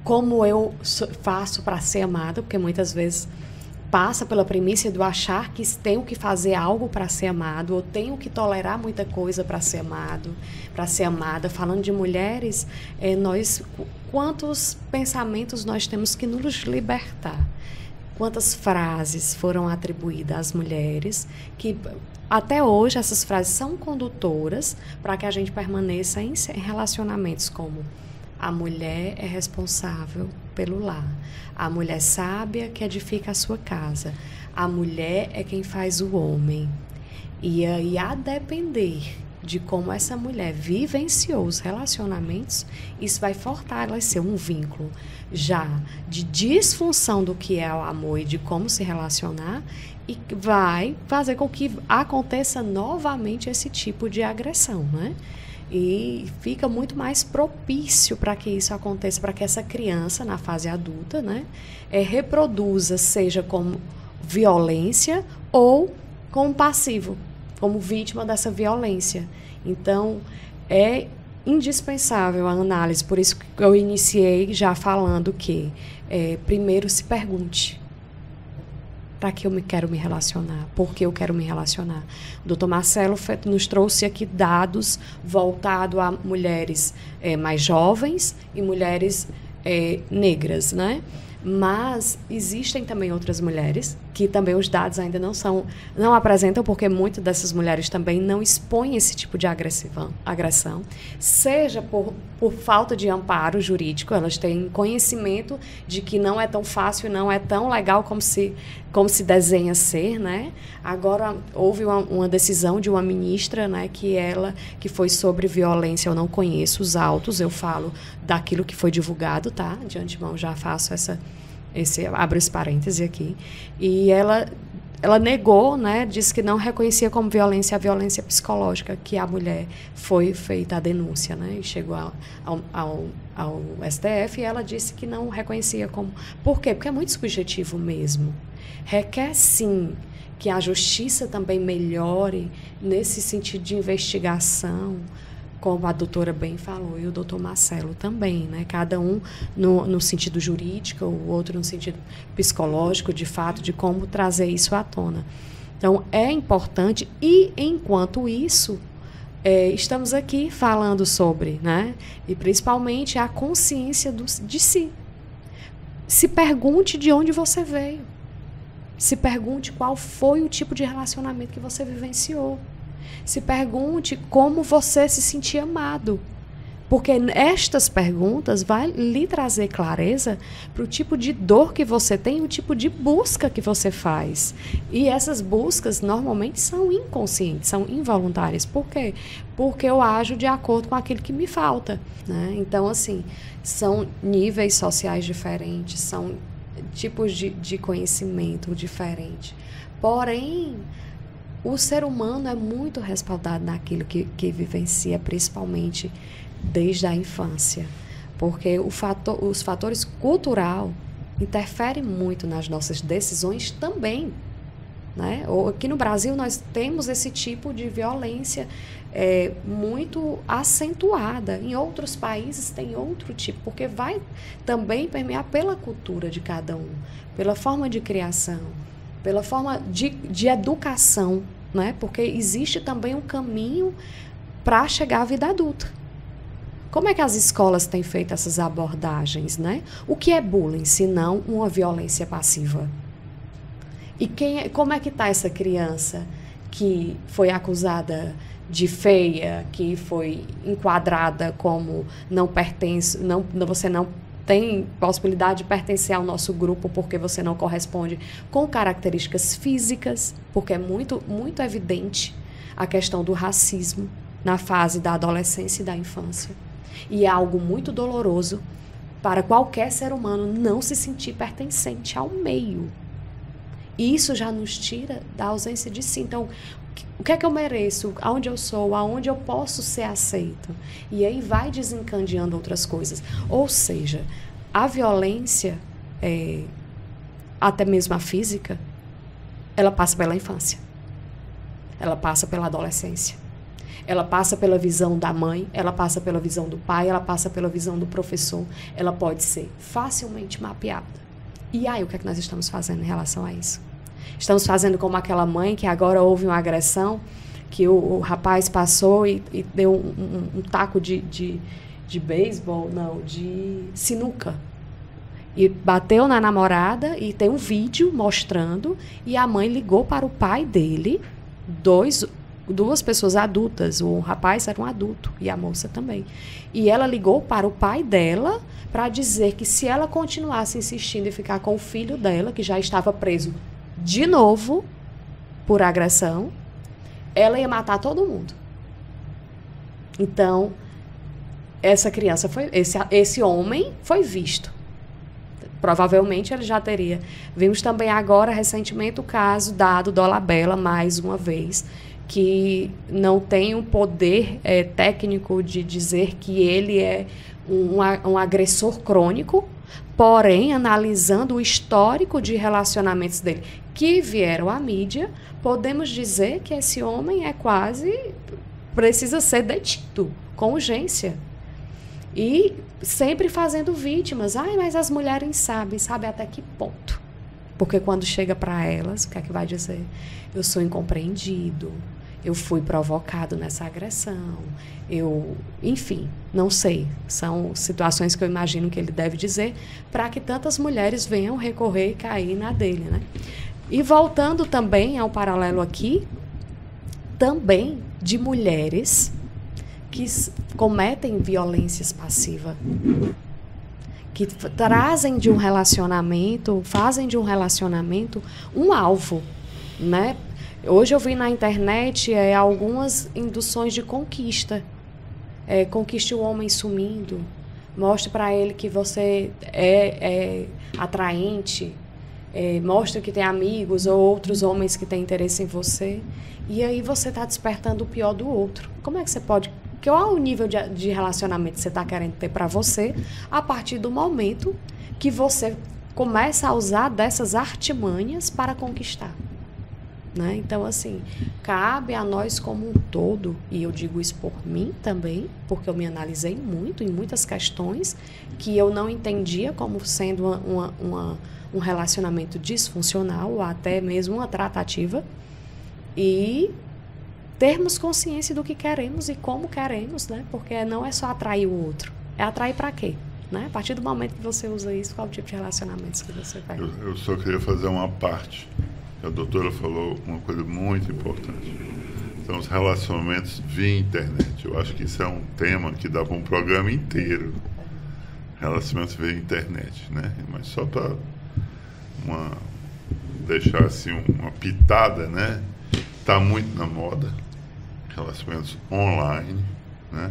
Como eu faço para ser amada, porque muitas vezes passa pela premissa do achar que tenho que fazer algo para ser amado, ou tenho que tolerar muita coisa para ser amado, para ser amada. Falando de mulheres, quantos pensamentos nós temos que nos libertar? Quantas frases foram atribuídas às mulheres que até hoje essas frases são condutoras para que a gente permaneça em relacionamentos como: a mulher é responsável pelo lar, a mulher sábia que edifica a sua casa, a mulher é quem faz o homem. E aí, a depender de como essa mulher vivenciou os relacionamentos, isso vai fortalecer um vínculo já de disfunção do que é o amor e de como se relacionar, e vai fazer com que aconteça novamente esse tipo de agressão, né? E fica muito mais propício para que isso aconteça, para que essa criança, na fase adulta, né, reproduza, seja como violência ou como passivo, como vítima dessa violência. Então, é indispensável a análise. Por isso que eu iniciei já falando que, primeiro, se pergunte: para que eu quero me relacionar? Por que eu quero me relacionar? O doutor Marcelo nos trouxe aqui dados voltados a mulheres mais jovens e mulheres negras, né? Mas existem também outras mulheres que também os dados ainda não apresentam, porque muitas dessas mulheres também não expõem esse tipo de agressão, seja por falta de amparo jurídico. Elas têm conhecimento de que não é tão fácil, não é tão legal como se desenha ser, né? Agora, houve uma decisão de uma ministra, né, que foi sobre violência. Eu não conheço os autos, eu falo daquilo que foi divulgado, tá? De antemão já faço abro esse parêntese aqui. E ela negou, né, disse que não reconhecia como violência a violência psicológica que a mulher foi feita a denúncia, né, e chegou ao STF, e ela disse que não reconhecia como. Por quê? Porque é muito subjetivo mesmo. Requer, sim, que a justiça também melhore nesse sentido de investigação, como a doutora bem falou, e o doutor Marcelo também, né? Cada um no sentido jurídico, o outro no sentido psicológico, de fato, de como trazer isso à tona. Então, é importante e, enquanto isso, estamos aqui falando sobre, né? E principalmente a consciência de si. Se pergunte de onde você veio. Se pergunte qual foi o tipo de relacionamento que você vivenciou. Se pergunte como você se sentia amado. Porque estas perguntas vão lhe trazer clareza para o tipo de dor que você tem, o tipo de busca que você faz. E essas buscas normalmente são inconscientes, são involuntárias. Por quê? Porque eu ajo de acordo com aquilo que me falta, né? Então, assim, são níveis sociais diferentes, são tipos de conhecimento diferentes. Porém, o ser humano é muito respaldado naquilo que vivencia, principalmente desde a infância, porque os fatores culturais interferem muito nas nossas decisões também, né? Aqui no Brasil nós temos esse tipo de violência muito acentuada. Em outros países tem outro tipo, porque vai também permear pela cultura de cada um, pela forma de criação, pela forma de educação, né? Porque existe também um caminho para chegar à vida adulta. Como é que as escolas têm feito essas abordagens, né? O que é bullying, se não uma violência passiva? E como é que está essa criança que foi acusada de feia, que foi enquadrada como não pertence, você não tem possibilidade de pertencer ao nosso grupo porque você não corresponde com características físicas, porque é muito, muito evidente a questão do racismo na fase da adolescência e da infância. E é algo muito doloroso para qualquer ser humano não se sentir pertencente ao meio. E isso já nos tira da ausência de si. Então, o que é que eu mereço? Aonde eu sou? Aonde eu posso ser aceito? E aí vai desencadeando outras coisas. Ou seja, a violência, até mesmo a física, ela passa pela infância. Ela passa pela adolescência. Ela passa pela visão da mãe, ela passa pela visão do pai, ela passa pela visão do professor. Ela pode ser facilmente mapeada. E aí, o que é que nós estamos fazendo em relação a isso? Estamos fazendo como aquela mãe que agora houve uma agressão, que o rapaz passou e deu um taco de beisebol, não, de sinuca. E bateu na namorada e tem um vídeo mostrando, e a mãe ligou para o pai dele, duas pessoas adultas, o rapaz era um adulto e a moça também. E ela ligou para o pai dela para dizer que se ela continuasse insistindo em ficar com o filho dela, que já estava preso de novo por agressão, ela ia matar todo mundo. Então, essa criança esse homem foi visto. Provavelmente ele já teria. Vimos também agora, recentemente, o caso do Dolabella, mais uma vez, que não tem um poder técnico de dizer que ele é um agressor crônico, porém, analisando o histórico de relacionamentos dele que vieram à mídia, podemos dizer que esse homem precisa ser detido com urgência. E sempre fazendo vítimas. Mas as mulheres sabem até que ponto. Porque quando chega para elas, o que é que vai dizer? Eu sou incompreendido, eu fui provocado nessa agressão, enfim, não sei. São situações que eu imagino que ele deve dizer para que tantas mulheres venham recorrer e cair na dele, né? E voltando também ao paralelo aqui, também de mulheres que cometem violências passivas, que fazem de um relacionamento um alvo, né? Hoje eu vi na internet algumas induções de conquista. Conquiste o homem sumindo, mostre para ele que você é atraente, mostre que tem amigos ou outros homens que têm interesse em você, e aí você está despertando o pior do outro. Como é que você pode... Qual é o nível de relacionamento que você está querendo ter para você a partir do momento que você começa a usar dessas artimanhas para conquistar? Né? Então, assim, cabe a nós como um todo, e eu digo isso por mim também, porque eu me analisei muito em muitas questões que eu não entendia como sendo um relacionamento disfuncional ou até mesmo uma tratativa. E termos consciência do que queremos e como queremos, né? Porque não é só atrair o outro, é atrair para quê? Né? A partir do momento que você usa isso, qual o tipo de relacionamentos que você vai? Eu só queria fazer uma parte. A doutora falou uma coisa muito importante. São os relacionamentos via internet. Eu acho que isso é um tema que dá para um programa inteiro. Relacionamentos via internet, né? Mas só para deixar assim uma pitada, né? Está muito na moda. Relacionamentos online, né?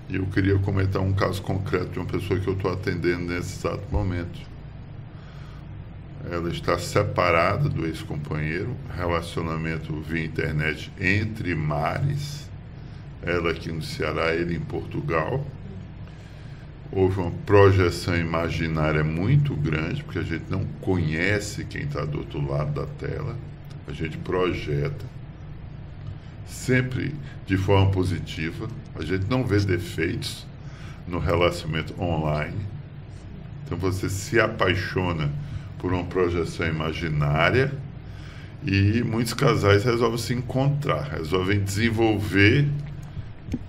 E eu queria comentar um caso concreto de uma pessoa que eu estou atendendo nesse exato momento. Ela está separada do ex-companheiro, relacionamento via internet entre mares, ela aqui no Ceará, ele em Portugal. Houve uma projeção imaginária muito grande, porque a gente não conhece quem está do outro lado da tela, a gente projeta, sempre de forma positiva, a gente não vê defeitos no relacionamento online. Então você se apaixona por uma projeção imaginária e muitos casais resolvem se encontrar, resolvem desenvolver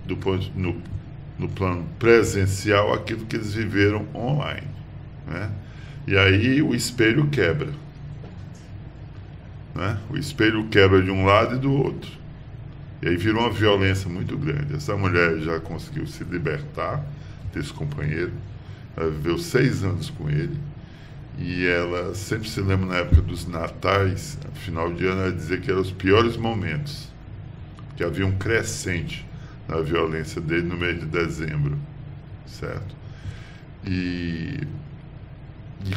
no plano presencial aquilo que eles viveram online, né? E aí o espelho quebra, né? O espelho quebra de um lado e do outro. E aí vira uma violência muito grande. Essa mulher já conseguiu se libertar desse companheiro, ela viveu 6 anos com ele. E ela sempre se lembra na época dos natais, no final de ano, ela dizia que eram os piores momentos, que havia um crescente na violência dele no mês de dezembro, certo? E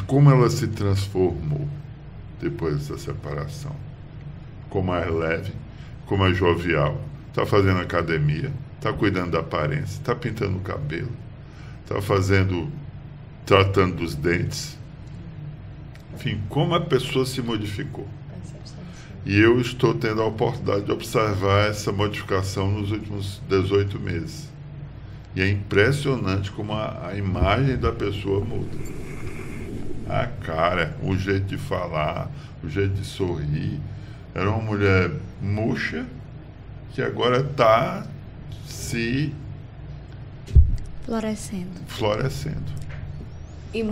como ela se transformou depois dessa separação? Ficou mais leve, ficou mais jovial, está fazendo academia, está cuidando da aparência, está pintando o cabelo, está tratando dos dentes. Enfim, como a pessoa se modificou. E eu estou tendo a oportunidade de observar essa modificação nos últimos 18 meses. E é impressionante como a imagem da pessoa muda. A cara, o jeito de falar, o jeito de sorrir. Era uma mulher murcha que agora está se florescendo.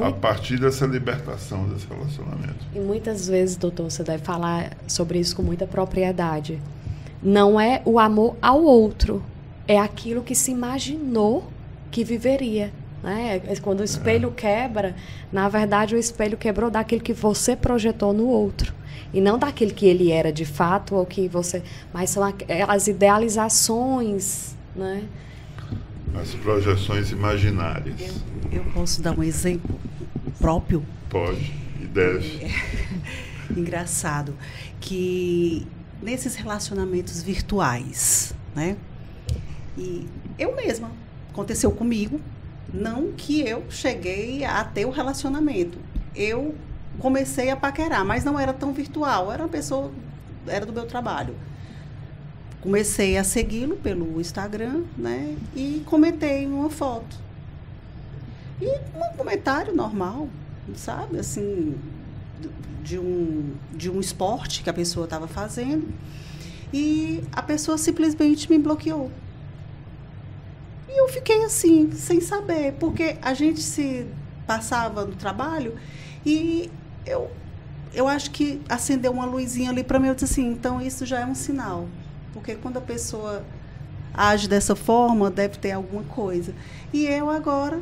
A partir dessa libertação desse relacionamento. E muitas vezes, doutor, você deve falar sobre isso com muita propriedade. Não é o amor ao outro, é aquilo que se imaginou que viveria. Né? Quando o espelho quebra, na verdade o espelho quebrou daquilo que você projetou no outro. E não daquilo que ele era de fato, ou que você. Mas são as idealizações, né? As projeções imaginárias. Eu posso dar um exemplo próprio? Pode e deve. Engraçado que nesses relacionamentos virtuais, né? E eu mesma, aconteceu comigo, não que eu cheguei a ter o relacionamento. Eu comecei a paquerar, mas não era tão virtual, era uma pessoa, era do meu trabalho. Comecei a segui-lo pelo Instagram, né? E comentei uma foto. E um comentário normal, sabe? Assim, de um esporte que a pessoa estava fazendo. E a pessoa simplesmente me bloqueou. E eu fiquei assim, sem saber, porque a gente se passava no trabalho e eu acho que acendeu uma luzinha ali para mim. Eu disse assim, então isso já é um sinal. Porque quando a pessoa age dessa forma, deve ter alguma coisa. E eu agora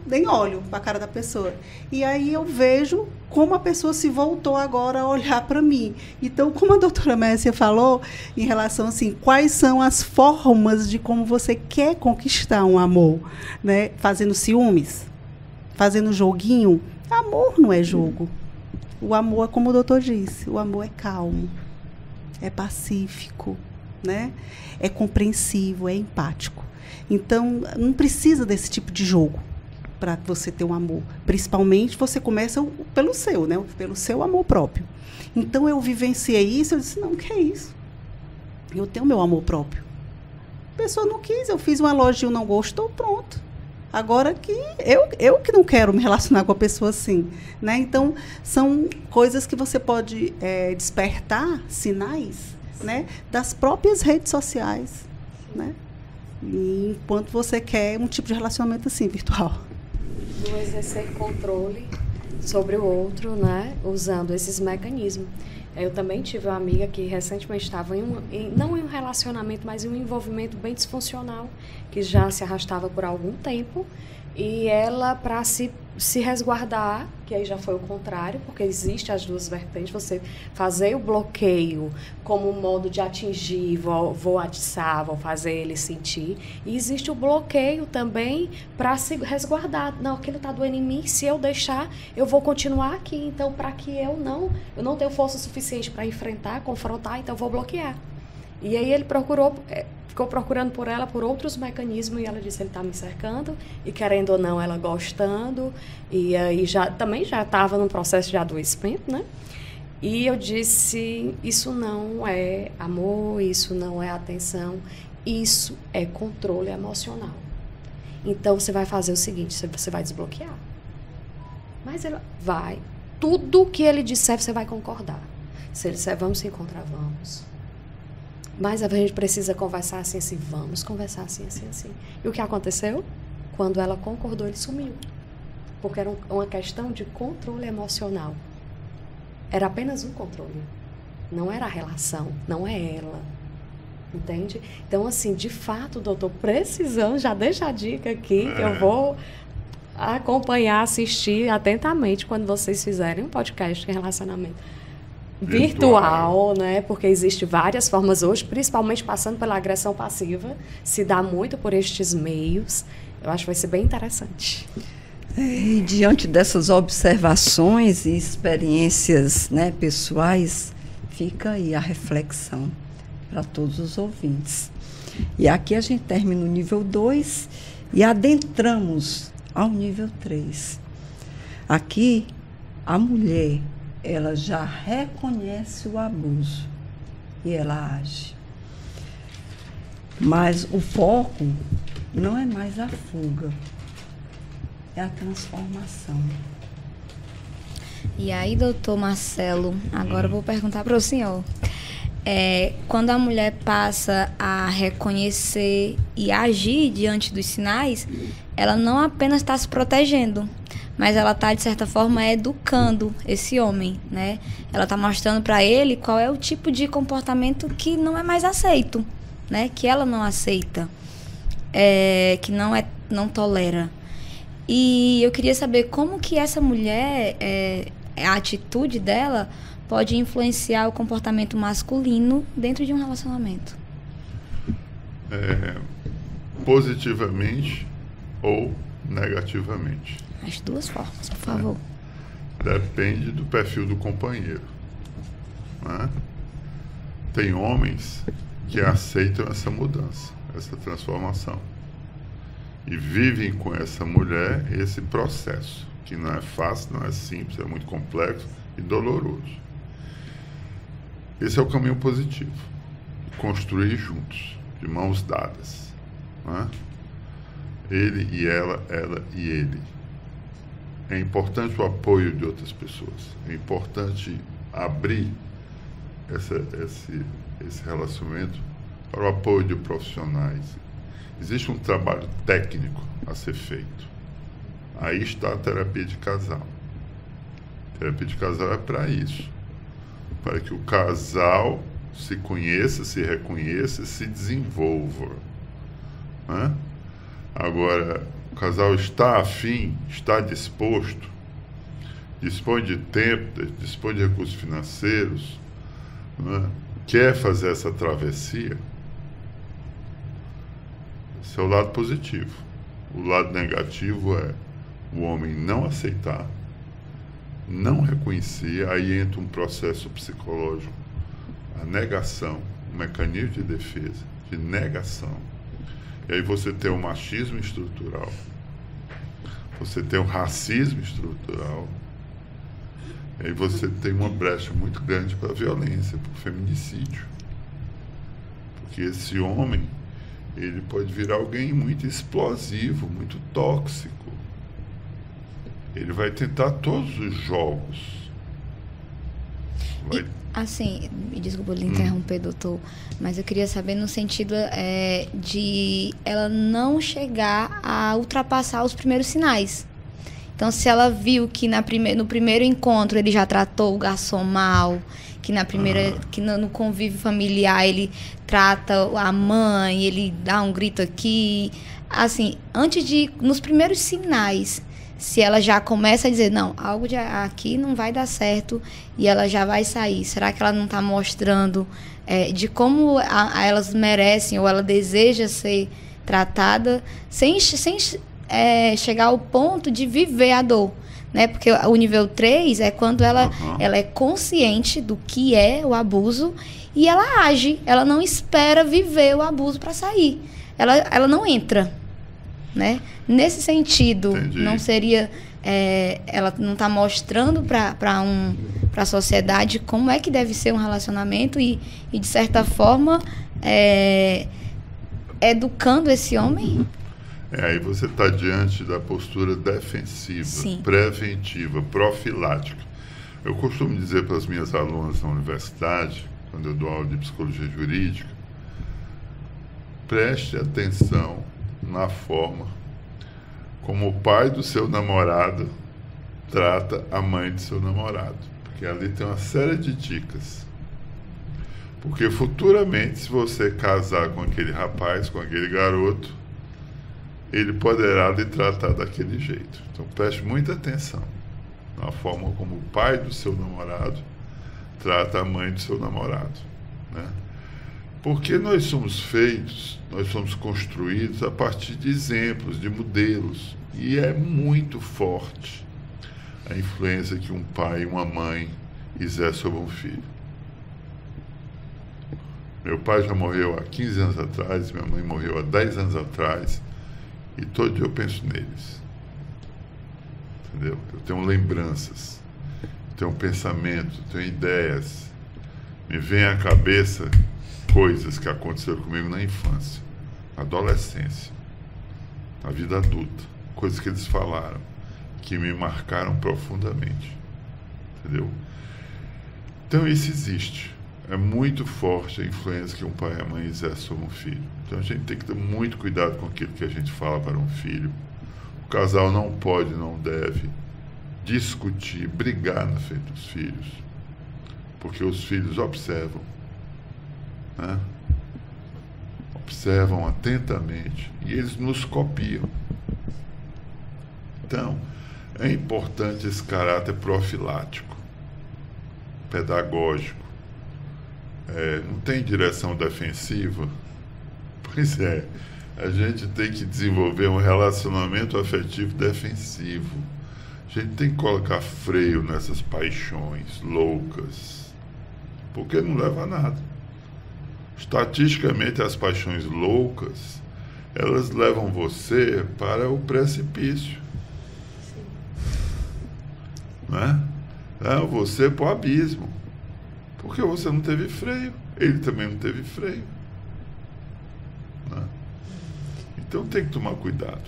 nem olho para a cara da pessoa. E aí eu vejo como a pessoa se voltou agora a olhar para mim. Então, como a doutora Messia falou, em relação assim, quais são as formas de como você quer conquistar um amor? Né? Fazendo ciúmes? Fazendo joguinho? Amor não é jogo. O amor é como o doutor disse, o amor é calmo. É pacífico, né? É compreensivo, é empático. Então, não precisa desse tipo de jogo para você ter um amor. Principalmente, você começa pelo seu, né? Pelo seu amor próprio. Então, eu vivenciei isso, eu disse, não, que é isso? Eu tenho meu amor próprio. A pessoa não quis, eu fiz um elogio, não gostou, pronto. Agora que eu que não quero me relacionar com a pessoa assim, né? Então, são coisas que você pode despertar, sinais, né, das próprias redes sociais, né? E enquanto você quer um tipo de relacionamento assim, virtual. Do exercer controle sobre o outro, né, usando esses mecanismos. Eu também tive uma amiga que recentemente estava não em um relacionamento, mas em um envolvimento bem disfuncional, que já se arrastava por algum tempo, e ela, para se resguardar, que aí já foi o contrário, porque existe as duas vertentes, você fazer o bloqueio como um modo de atingir, vou atiçar, vou fazer ele sentir, e existe o bloqueio também para se resguardar. Não, aquilo está doendo em mim, se eu deixar, eu vou continuar aqui, então para que eu não tenho força suficiente para enfrentar, confrontar, então eu vou bloquear. E aí ele ficou procurando por ela por outros mecanismos, e ela disse, ele está me cercando, e querendo ou não, ela gostando, e aí também já estava num processo de adoecimento, né? E eu disse, isso não é amor, isso não é atenção, isso é controle emocional. Então, você vai fazer o seguinte, você vai desbloquear. Mas ele vai, tudo que ele disser, você vai concordar. Se ele disser, vamos se encontrar, vamos. Mas a gente precisa conversar assim, assim, vamos conversar assim, assim, assim. E o que aconteceu? Quando ela concordou, ele sumiu. Porque era uma questão de controle emocional. Era apenas um controle. Não era a relação, não é ela. Entende? Então, assim, de fato, doutor, precisamos, já deixa a dica aqui, que eu vou acompanhar, assistir atentamente quando vocês fizerem um podcast de relacionamento virtual, né? Porque existem várias formas hoje, principalmente passando pela agressão passiva, se dá muito por estes meios. Eu acho que vai ser bem interessante. E diante dessas observações e experiências, né, pessoais, fica aí a reflexão para todos os ouvintes. E aqui a gente termina o nível 2 e adentramos ao nível 3. Aqui, a mulher, ela já reconhece o abuso e ela age. Mas o foco não é mais a fuga, é a transformação. E aí, doutor Marcelo, agora eu vou perguntar para o senhor. Quando a mulher passa a reconhecer e agir diante dos sinais, ela não apenas está se protegendo, mas ela está, de certa forma, educando esse homem, né? Ela está mostrando para ele qual é o tipo de comportamento que não é mais aceito, né? Que ela não aceita, que não tolera. E eu queria saber como que essa mulher, a atitude dela, pode influenciar o comportamento masculino dentro de um relacionamento. Positivamente ou negativamente. As duas formas, por favor. Depende do perfil do companheiro, né? Tem homens que aceitam essa mudança, essa transformação, e vivem com essa mulher esse processo, que não é fácil, não é simples, é muito complexo e doloroso. Esse é o caminho positivo, construir juntos, de mãos dadas, né? Ele e ela e ele. É importante o apoio de outras pessoas. É importante abrir esse relacionamento para o apoio de profissionais. Existe um trabalho técnico a ser feito. Aí está a terapia de casal. A terapia de casal é para isso. Para que o casal se conheça, se reconheça, se desenvolva, né? Agora, o casal está afim, está disposto, dispõe de tempo, dispõe de recursos financeiros, né? Quer fazer essa travessia. Esse é o lado positivo. O lado negativo é o homem não aceitar, não reconhecer, aí entra um processo psicológico, a negação, um mecanismo de defesa, de negação. E aí você tem o machismo estrutural, você tem o racismo estrutural, e aí você tem uma brecha muito grande para a violência, para o feminicídio. Porque esse homem, ele pode virar alguém muito explosivo, muito tóxico. Ele vai tentar todos os jogos. Assim, me desculpa lhe interromper, doutor, mas eu queria saber no sentido de ela não chegar a ultrapassar os primeiros sinais. Então, se ela viu que no primeiro encontro ele já tratou o garçom mal, que que no convívio familiar ele trata a mãe, ele dá um grito aqui, assim, nos primeiros sinais, se ela já começa a dizer, não, algo aqui não vai dar certo e ela já vai sair, será que ela não está mostrando de como elas merecem ou ela deseja ser tratada sem chegar ao ponto de viver a dor, né? Porque o nível 3 é quando ela é consciente do que é o abuso e ela age, ela não espera viver o abuso para sair, ela não entra, né? Nesse sentido, entendi. Não seria ela não está mostrando para a sociedade como é que deve ser um relacionamento e de certa forma educando esse homem. Aí você está diante da postura defensiva, sim, preventiva, profilática. Eu costumo dizer para as minhas alunas na universidade, quando eu dou aula de psicologia jurídica, preste atenção na forma como o pai do seu namorado trata a mãe do seu namorado. Porque ali tem uma série de dicas. Porque futuramente, se você casar com aquele rapaz, com aquele garoto, ele poderá lhe tratar daquele jeito. Então preste muita atenção na forma como o pai do seu namorado trata a mãe do seu namorado, né? Porque nós somos construídos a partir de exemplos, de modelos, e é muito forte a influência que um pai e uma mãe exercem sobre um filho. Meu pai já morreu há 15 anos atrás, minha mãe morreu há 10 anos atrás, e todo dia eu penso neles. Entendeu? Eu tenho lembranças, tenho pensamentos, tenho ideias. Me vem à cabeça coisas que aconteceram comigo na infância, na adolescência, na vida adulta. Coisas que eles falaram, que me marcaram profundamente. Entendeu? Então isso existe. É muito forte a influência que um pai e a mãe exercem sobre um filho. Então a gente tem que ter muito cuidado com aquilo que a gente fala para um filho. O casal não pode, não deve discutir, brigar na frente dos filhos. Porque os filhos observam, né? Observam atentamente e eles nos copiam. Então, é importante esse caráter profilático, pedagógico. Não tem direção defensiva? Pois é, a gente tem que desenvolver um relacionamento afetivo defensivo. A gente tem que colocar freio nessas paixões loucas, porque não leva a nada. Estatisticamente, as paixões loucas, elas levam você para o precipício. Né? Levam você para o abismo. Porque você não teve freio, ele também não teve freio. Né? Então tem que tomar cuidado.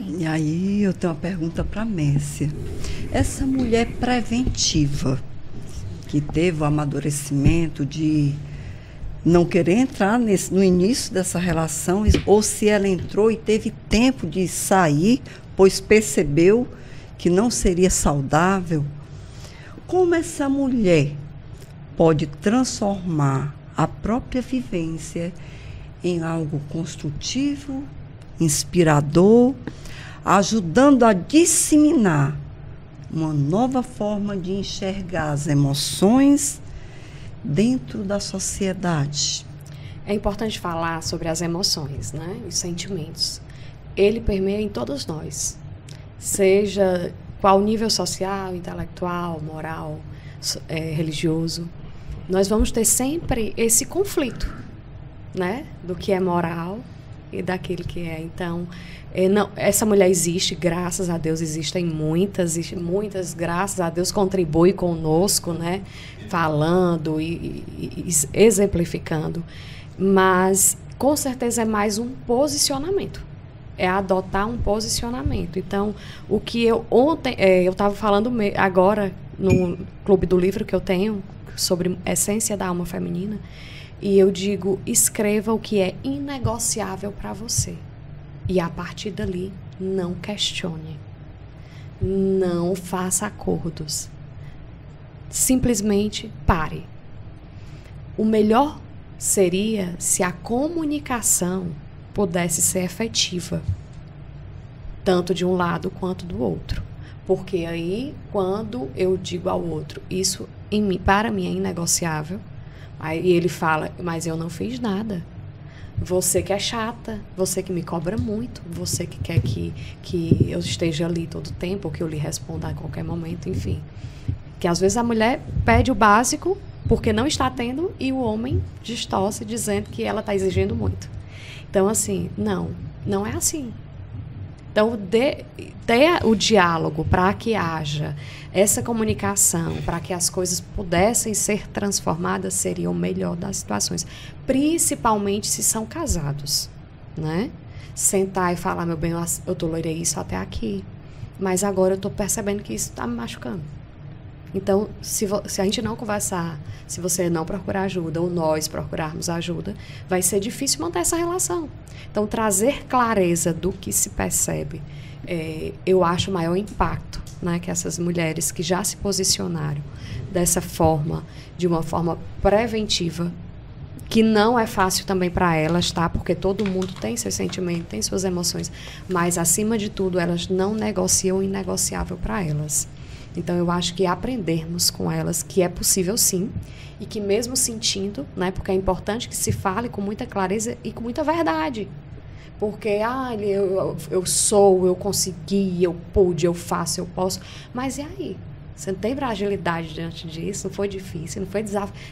E aí eu tenho uma pergunta para a Mércia. Essa mulher preventiva, que teve o amadurecimento de não querer entrar no início dessa relação, ou se ela entrou e teve tempo de sair, pois percebeu que não seria saudável, como essa mulher pode transformar a própria vivência em algo construtivo, inspirador, ajudando a disseminar uma nova forma de enxergar as emoções dentro da sociedade? É importante falar sobre as emoções, né? Os sentimentos. Ele permeia em todos nós, seja qual nível social, intelectual, moral, religioso. Nós vamos ter sempre esse conflito, né? Do que é moral e daquele que é. Então, essa mulher existe, graças a Deus, existem muitas, graças a Deus, contribui conosco, né? Falando e exemplificando. Mas, com certeza, é mais um posicionamento. É adotar um posicionamento. Então, o que eu estava falando agora no Clube do Livro que eu tenho sobre essência da alma feminina, e eu digo, escreva o que é inegociável para você. E a partir dali, não questione. Não faça acordos. Simplesmente pare. O melhor seria se a comunicação pudesse ser efetiva, tanto de um lado quanto do outro. Porque aí, quando eu digo ao outro, isso para mim é inegociável, aí ele fala, mas eu não fiz nada. Você que é chata, você que me cobra muito, você que quer que eu esteja ali todo o tempo, ou que eu lhe responda a qualquer momento, enfim. Que às vezes a mulher pede o básico porque não está tendo e o homem distorce dizendo que ela está exigindo muito. Então, assim, não é assim. Então, dê o diálogo para que haja essa comunicação, para que as coisas pudessem ser transformadas, seria o melhor das situações. Principalmente se são casados, né? Sentar e falar, meu bem, eu tolerei isso até aqui, mas agora eu estou percebendo que isso está me machucando. Então, se a gente não conversar, se você não procurar ajuda, ou nós procurarmos ajuda, vai ser difícil manter essa relação. Então, trazer clareza do que se percebe, eu acho o maior impacto, né, que essas mulheres que já se posicionaram dessa forma, de uma forma preventiva, que não é fácil também para elas, tá? Porque todo mundo tem seus sentimentos, tem suas emoções, mas, acima de tudo, elas não negociam o inegociável para elas. Então, eu acho que aprendermos com elas que é possível, sim, e que mesmo sentindo, né, porque é importante que se fale com muita clareza e com muita verdade. Porque, eu sou, eu consegui, eu pude, eu faço, eu posso. Mas e aí? Você não tem fragilidade diante disso? Não foi difícil? Não foi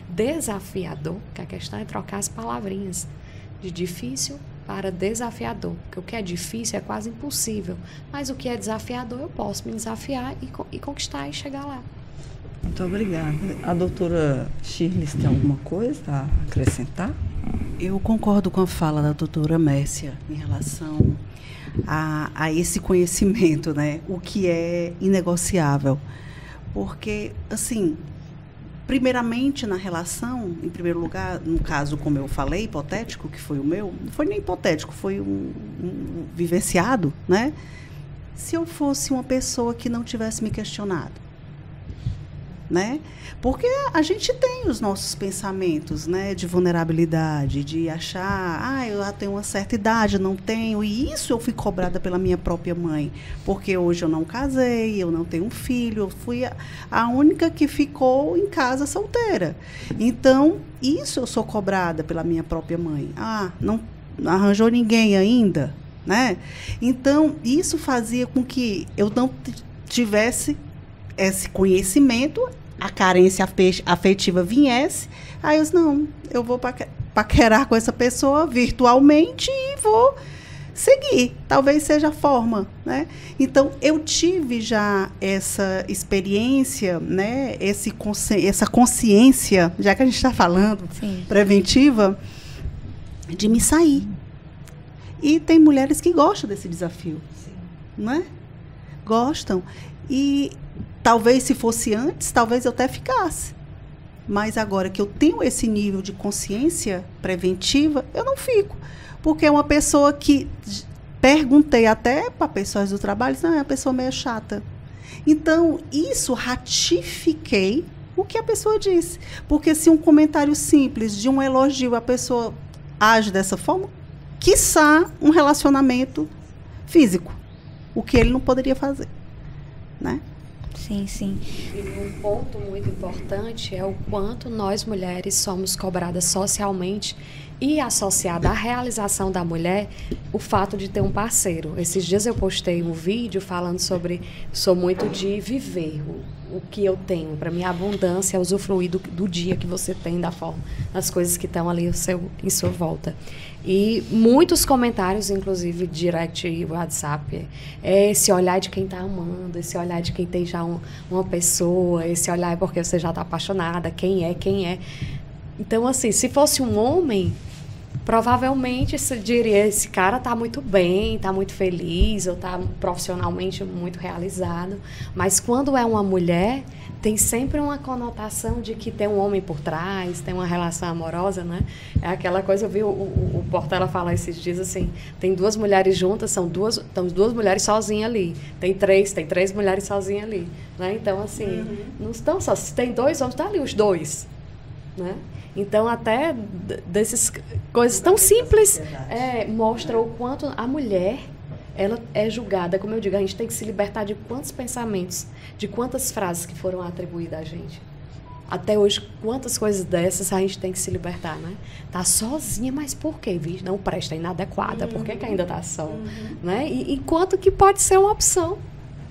desafiador? Porque a questão é trocar as palavrinhas de difícil para desafiador. Porque o que é difícil é quase impossível. Mas o que é desafiador, eu posso me desafiar e conquistar e chegar lá. Muito obrigada. A doutora Shirley tem alguma coisa a acrescentar? Eu concordo com a fala da doutora Mércia em relação a esse conhecimento, né? O que é inegociável. Porque, assim, primeiramente na relação, em primeiro lugar, no caso, como eu falei, hipotético, que foi o meu, não foi nem hipotético, foi um vivenciado, né? Se eu fosse uma pessoa que não tivesse me questionado, né? Porque a gente tem os nossos pensamentos, né, de vulnerabilidade, de achar, eu já tenho uma certa idade, não tenho, e isso eu fui cobrada pela minha própria mãe, porque hoje eu não casei, eu não tenho um filho, eu fui a única que ficou em casa solteira. Então, isso eu sou cobrada pela minha própria mãe. Não arranjou ninguém ainda, né? Então, isso fazia com que eu não tivesse esse conhecimento, a carência afetiva viesse, aí eu disse, não, eu vou paquerar com essa pessoa virtualmente e vou seguir, talvez seja a forma, né? Então, eu tive já essa experiência, né? Essa consciência, já que a gente está falando, sim, preventiva, de me sair. E tem mulheres que gostam desse desafio, sim, não é? Gostam. E talvez se fosse antes, talvez eu até ficasse. Mas agora que eu tenho esse nível de consciência preventiva, eu não fico. Porque é uma pessoa que, perguntei até para pessoas do trabalho, é uma pessoa meio chata. Então, isso ratifiquei o que a pessoa disse. Porque se um comentário simples, de um elogio, a pessoa age dessa forma, quiçá um relacionamento físico. O que ele não poderia fazer, né? Sim, sim. E um ponto muito importante é o quanto nós mulheres somos cobradas socialmente e associada à realização da mulher o fato de ter um parceiro. Esses dias eu postei um vídeo falando sobre, sou muito de viver o que eu tenho, para minha abundância, usufruir do dia que você tem, da forma, das coisas que estão ali em sua volta. E muitos comentários, inclusive direct e WhatsApp, esse olhar de quem está amando, esse olhar de quem tem já uma pessoa, esse olhar é porque você já está apaixonada, quem é. Então, assim, se fosse um homem, provavelmente se diria, esse cara está muito bem, está muito feliz, ou está profissionalmente muito realizado. Mas quando é uma mulher, tem sempre uma conotação de que tem um homem por trás, tem uma relação amorosa, né? É aquela coisa, eu vi o Portela falar esses dias assim, tem 2 mulheres juntas, estão 2 mulheres sozinhas ali. Tem 3 mulheres sozinhas ali. Né? Então, assim, não estão só, se tem 2 homens, estão ali os 2. Né? Então, até dessas coisas tão simples, mostra o quanto a mulher, ela é julgada. Como eu digo, a gente tem que se libertar de quantos pensamentos, de quantas frases que foram atribuídas a gente. Até hoje, quantas coisas dessas a gente tem que se libertar, né? Tá sozinha, mas por quê? Não presta, é inadequada. Por que ainda tá só? Né? E quanto que pode ser uma opção.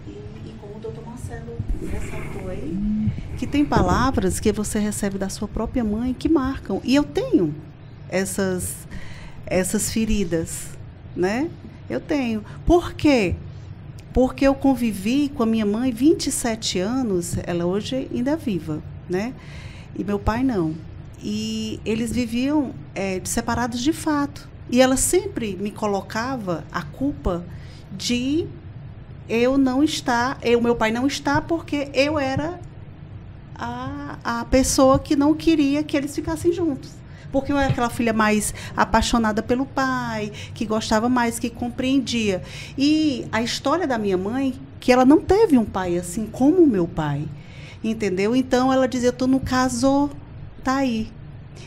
E como o doutor Marcelo ressaltou aí, que tem palavras que você recebe da sua própria mãe que marcam. E eu tenho essas feridas, né? Eu tenho. Por quê? Porque eu convivi com a minha mãe 27 anos, ela hoje ainda é viva, né? E meu pai não. E eles viviam separados de fato. E ela sempre me colocava a culpa de meu pai não estar porque eu era a pessoa que não queria que eles ficassem juntos. Porque eu era aquela filha mais apaixonada pelo pai, que gostava mais, que compreendia. E a história da minha mãe, que ela não teve um pai assim como o meu pai, entendeu? Então, ela dizia, tu não casou, tá aí.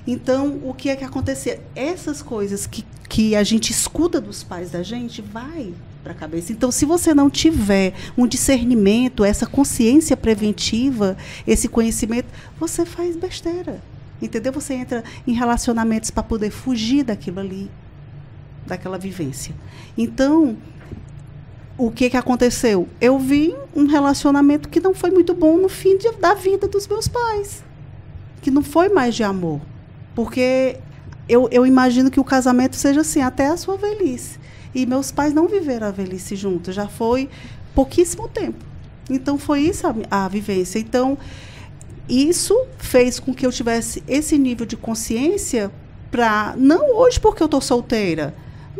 Então, o que é que acontecia? Essas coisas que a gente escuta dos pais da gente, vai para a cabeça. Então, se você não tiver um discernimento, essa consciência preventiva, esse conhecimento, você faz besteira. Entendeu? Você entra em relacionamentos para poder fugir daquilo ali, daquela vivência. Então, o que aconteceu? Eu vi um relacionamento que não foi muito bom no fim da vida dos meus pais. Que não foi mais de amor. Porque eu imagino que o casamento seja assim, até a sua velhice. E meus pais não viveram a velhice juntos, já foi pouquíssimo tempo. Então, foi isso a vivência. Então, isso fez com que eu tivesse esse nível de consciência para, não hoje porque eu estou solteira,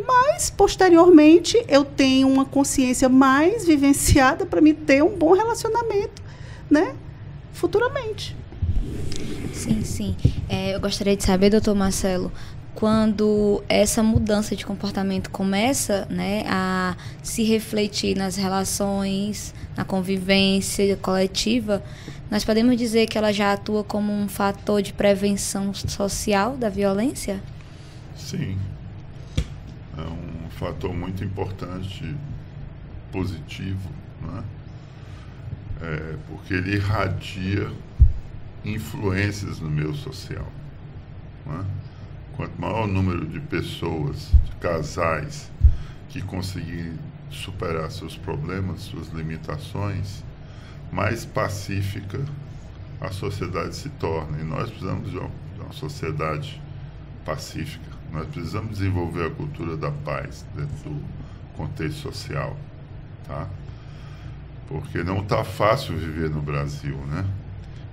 mas posteriormente eu tenho uma consciência mais vivenciada para me ter um bom relacionamento, né, futuramente. Sim, sim. Eu gostaria de saber, doutor Marcelo, quando essa mudança de comportamento começa, né, a se refletir nas relações, na convivência coletiva, nós podemos dizer que ela já atua como um fator de prevenção social da violência? Sim. É um fator muito importante, positivo, né? Porque ele irradia influências no meio social, né? Quanto maior o número de pessoas, de casais, que conseguirem superar seus problemas, suas limitações, mais pacífica a sociedade se torna. E nós precisamos de uma sociedade pacífica. Nós precisamos desenvolver a cultura da paz dentro do contexto social, tá? Porque não está fácil viver no Brasil, né?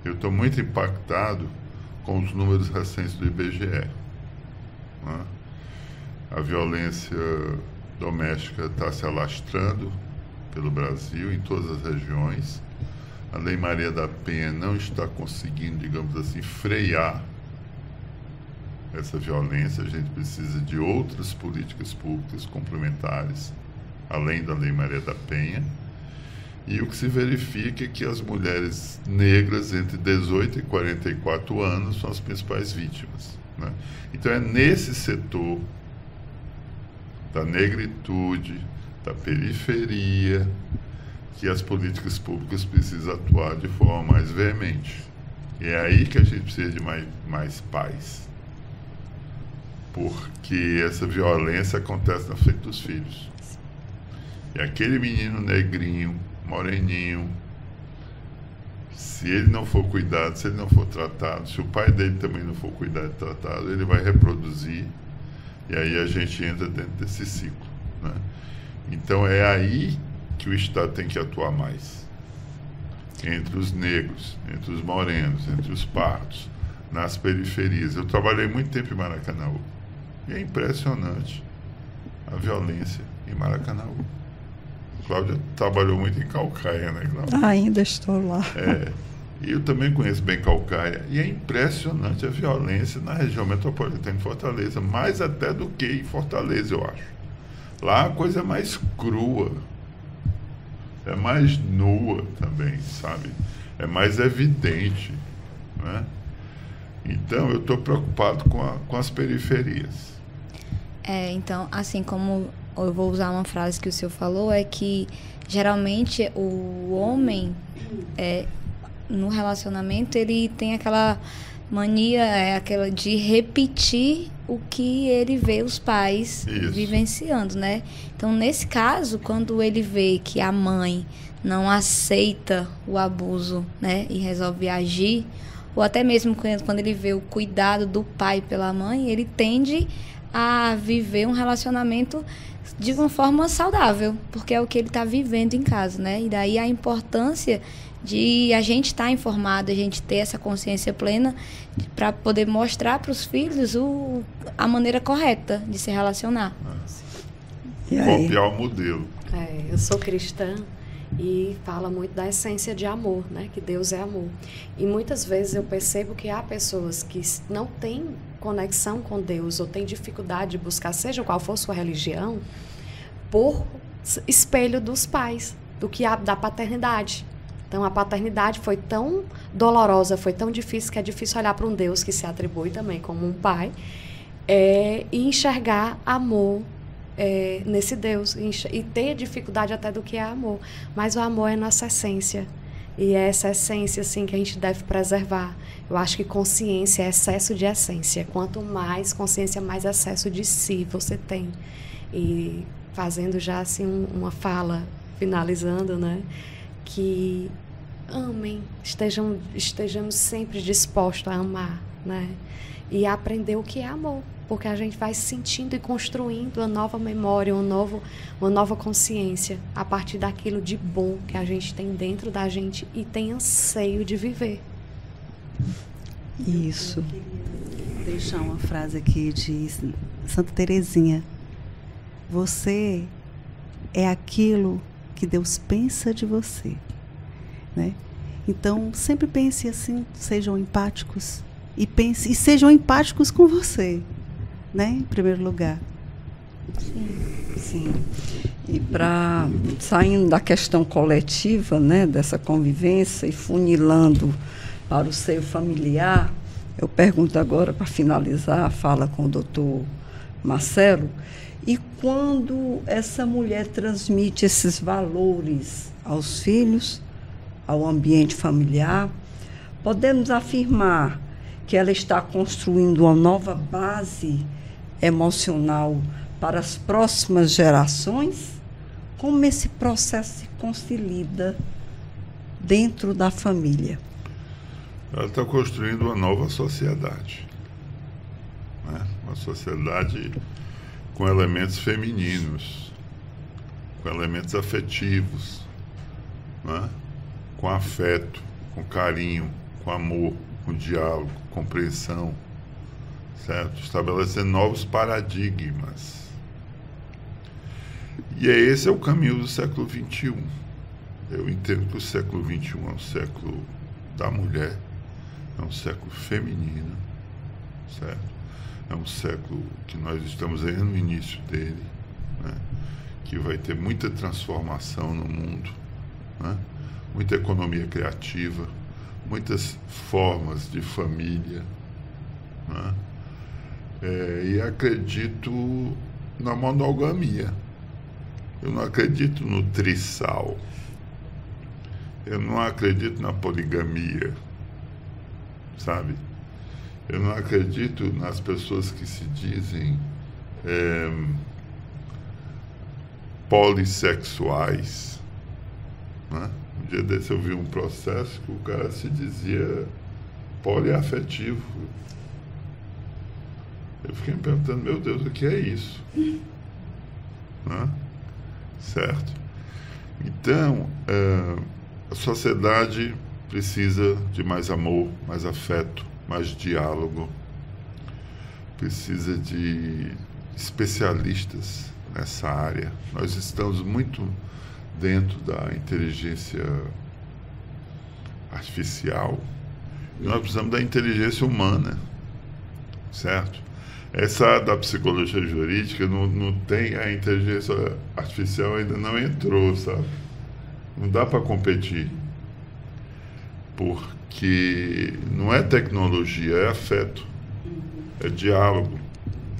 Eu estou muito impactado com os números recentes do IBGE. Né? A violência doméstica está se alastrando pelo Brasil, em todas as regiões. A Lei Maria da Penha não está conseguindo, digamos assim, frear essa violência. A gente precisa de outras políticas públicas complementares, além da Lei Maria da Penha. E o que se verifica é que as mulheres negras entre 18 e 44 anos são as principais vítimas, né? Então é nesse setor da negritude, da periferia, que as políticas públicas precisam atuar de forma mais veemente. E é aí que a gente precisa de mais paz. Porque essa violência acontece na frente dos filhos. E aquele menino negrinho, moreninho, se ele não for cuidado, se ele não for tratado, se o pai dele também não for cuidado e tratado, ele vai reproduzir, e aí a gente entra dentro desse ciclo, né? Então é aí que o Estado tem que atuar mais, entre os negros, entre os morenos, entre os pardos, nas periferias. Eu trabalhei muito tempo em Maracanã, E é impressionante a violência em Maracanaú. Cláudia trabalhou muito em Calcaia, né, Cláudia? Ainda estou lá. E eu também conheço bem Calcaia. E é impressionante a violência na região metropolitana de Fortaleza, mais até do que em Fortaleza, eu acho. Lá a coisa é mais crua, é mais nua também, sabe? É mais evidente, né? Então, eu estou preocupado com as periferias. Então, assim como eu vou usar uma frase que o senhor falou, é que geralmente o homem, no relacionamento, ele tem aquela mania, aquela de repetir o que ele vê os pais vivenciando, né? Então, nesse caso, quando ele vê que a mãe não aceita o abuso, né, e resolve agir, ou até mesmo quando ele vê o cuidado do pai pela mãe, ele tende a viver um relacionamento de uma forma saudável, porque é o que ele está vivendo em casa, né? E daí a importância de a gente estar informado, a gente ter essa consciência plena para poder mostrar para os filhos a maneira correta de se relacionar. Copiar o modelo. Eu sou cristã e fala muito da essência de amor, né? Que Deus é amor. E muitas vezes eu percebo que há pessoas que não têm conexão com Deus ou têm dificuldade de buscar, seja qual for sua religião, por espelho dos pais, da paternidade. Então, a paternidade foi tão dolorosa, foi tão difícil, que é difícil olhar para um Deus que se atribui também como um pai, e enxergar amor nesse Deus, e ter dificuldade até do que é amor. Mas o amor é nossa essência, e é essa essência assim, que a gente deve preservar. Eu acho que consciência é excesso de essência. Quanto mais consciência, mais excesso de si você tem. E fazendo já assim uma fala, finalizando, né? Que amem, estejamos sempre dispostos a amar, né? E a aprender o que é amor, porque a gente vai sentindo e construindo uma nova memória, uma nova consciência a partir daquilo de bom que a gente tem dentro da gente e tem anseio de viver. Isso. Eu queria deixar uma frase aqui de Santa Teresinha. Você é aquilo que Deus pensa de você, né? Então, sempre pense assim, sejam empáticos e sejam empáticos com você, né? Em primeiro lugar. Sim. E saindo da questão coletiva, né, dessa convivência e funilando para o seio familiar, eu pergunto agora, para finalizar a fala com o doutor Marcelo, e quando essa mulher transmite esses valores aos filhos, ao ambiente familiar, podemos afirmar que ela está construindo uma nova base emocional para as próximas gerações? Como esse processo se consolida dentro da família? Ela está construindo uma nova sociedade, né? Uma sociedade com elementos femininos, com elementos afetivos, né? Com afeto, com carinho, com amor, com diálogo, compreensão, certo? Estabelecendo novos paradigmas. E esse é o caminho do século XXI. Eu entendo que o século XXI é um século da mulher, é um século feminino, certo? É um século que nós estamos aí no início dele, né? Que vai ter muita transformação no mundo, né? Muita economia criativa, muitas formas de família, né? E acredito na monogamia. Eu não acredito no trissal. Eu não acredito na poligamia, sabe? Eu não acredito nas pessoas que se dizem polissexuais, né? Um dia desse eu vi um processo que o cara se dizia poliafetivo. Eu fiquei me perguntando, meu Deus, o que é isso? Né? Certo? Então, a sociedade precisa de mais amor, mais afeto, mais diálogo. precisa de especialistas nessa área. Nós estamos muito dentro da inteligência artificial e nós precisamos da inteligência humana, certo? Essa da psicologia jurídica não tem, a inteligência artificial ainda não entrou, sabe? Não dá para competir, porque não é tecnologia, é afeto, é diálogo,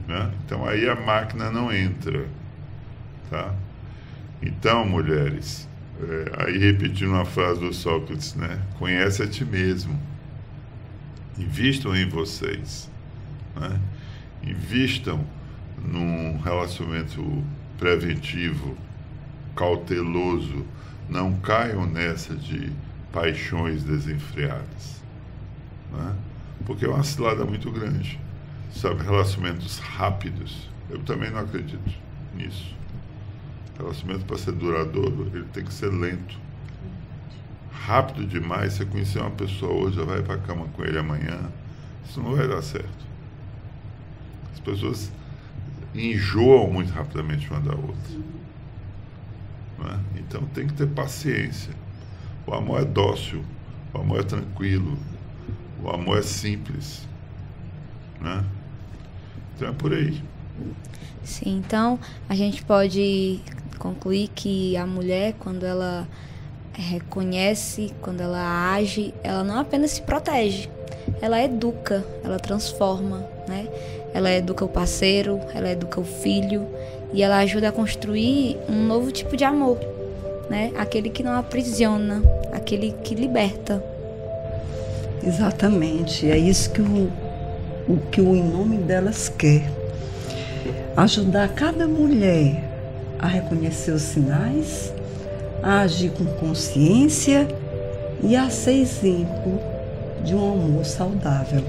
né? Então aí a máquina não entra, tá? Então, mulheres, aí repetindo uma frase do Sócrates, né? Conhece a ti mesmo, invistam em vocês, né? Invistam num relacionamento preventivo, cauteloso, não caiam nessa de paixões desenfreadas, né? Porque é uma cilada muito grande, sabe? Relacionamentos rápidos, eu também não acredito nisso. Relacionamento, para ser duradouro, ele tem que ser lento. Rápido demais, você conhecer uma pessoa hoje, já vai para a cama com ele amanhã, isso não vai dar certo. As pessoas enjoam muito rapidamente uma da outra, né? Então tem que ter paciência. O amor é dócil, o amor é tranquilo, o amor é simples, né? Então é por aí. Sim, então a gente pode concluir que a mulher, quando ela reconhece, quando ela age, ela não apenas se protege, ela educa, ela transforma, né? Ela educa o parceiro, ela educa o filho e ela ajuda a construir um novo tipo de amor, né? Aquele que não aprisiona, aquele que liberta. Exatamente, é isso que o Em Nome Delas quer. Ajudar cada mulher a reconhecer os sinais, a agir com consciência e a ser exemplo de um amor saudável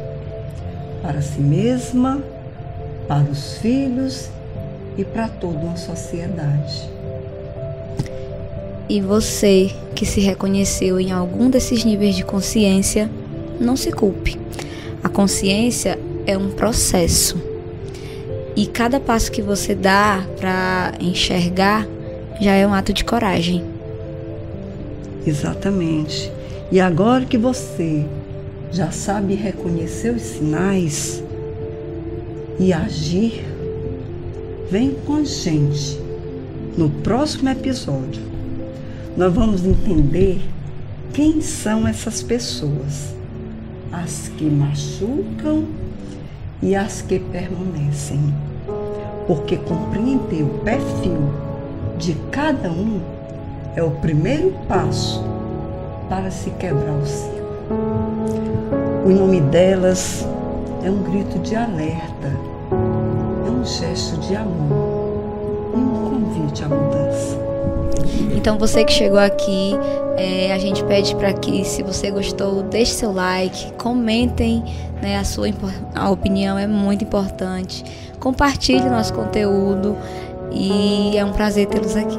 para si mesma, para os filhos e para toda uma sociedade. E você que se reconheceu em algum desses níveis de consciência, não se culpe. A consciência é um processo. E cada passo que você dá para enxergar já é um ato de coragem. Exatamente. E agora que você já sabe reconhecer os sinais e agir, vem com a gente no próximo episódio. Nós vamos entender quem são essas pessoas, as que machucam e as que permanecem. Porque compreender o perfil de cada um é o primeiro passo para se quebrar o ciclo. O nome delas é um grito de alerta, é um gesto de amor e um convite à mudança. Então você que chegou aqui, a gente pede para que, se você gostou, deixe seu like, comentem, né, a opinião é muito importante. Compartilhe nosso conteúdo e é um prazer tê-los aqui.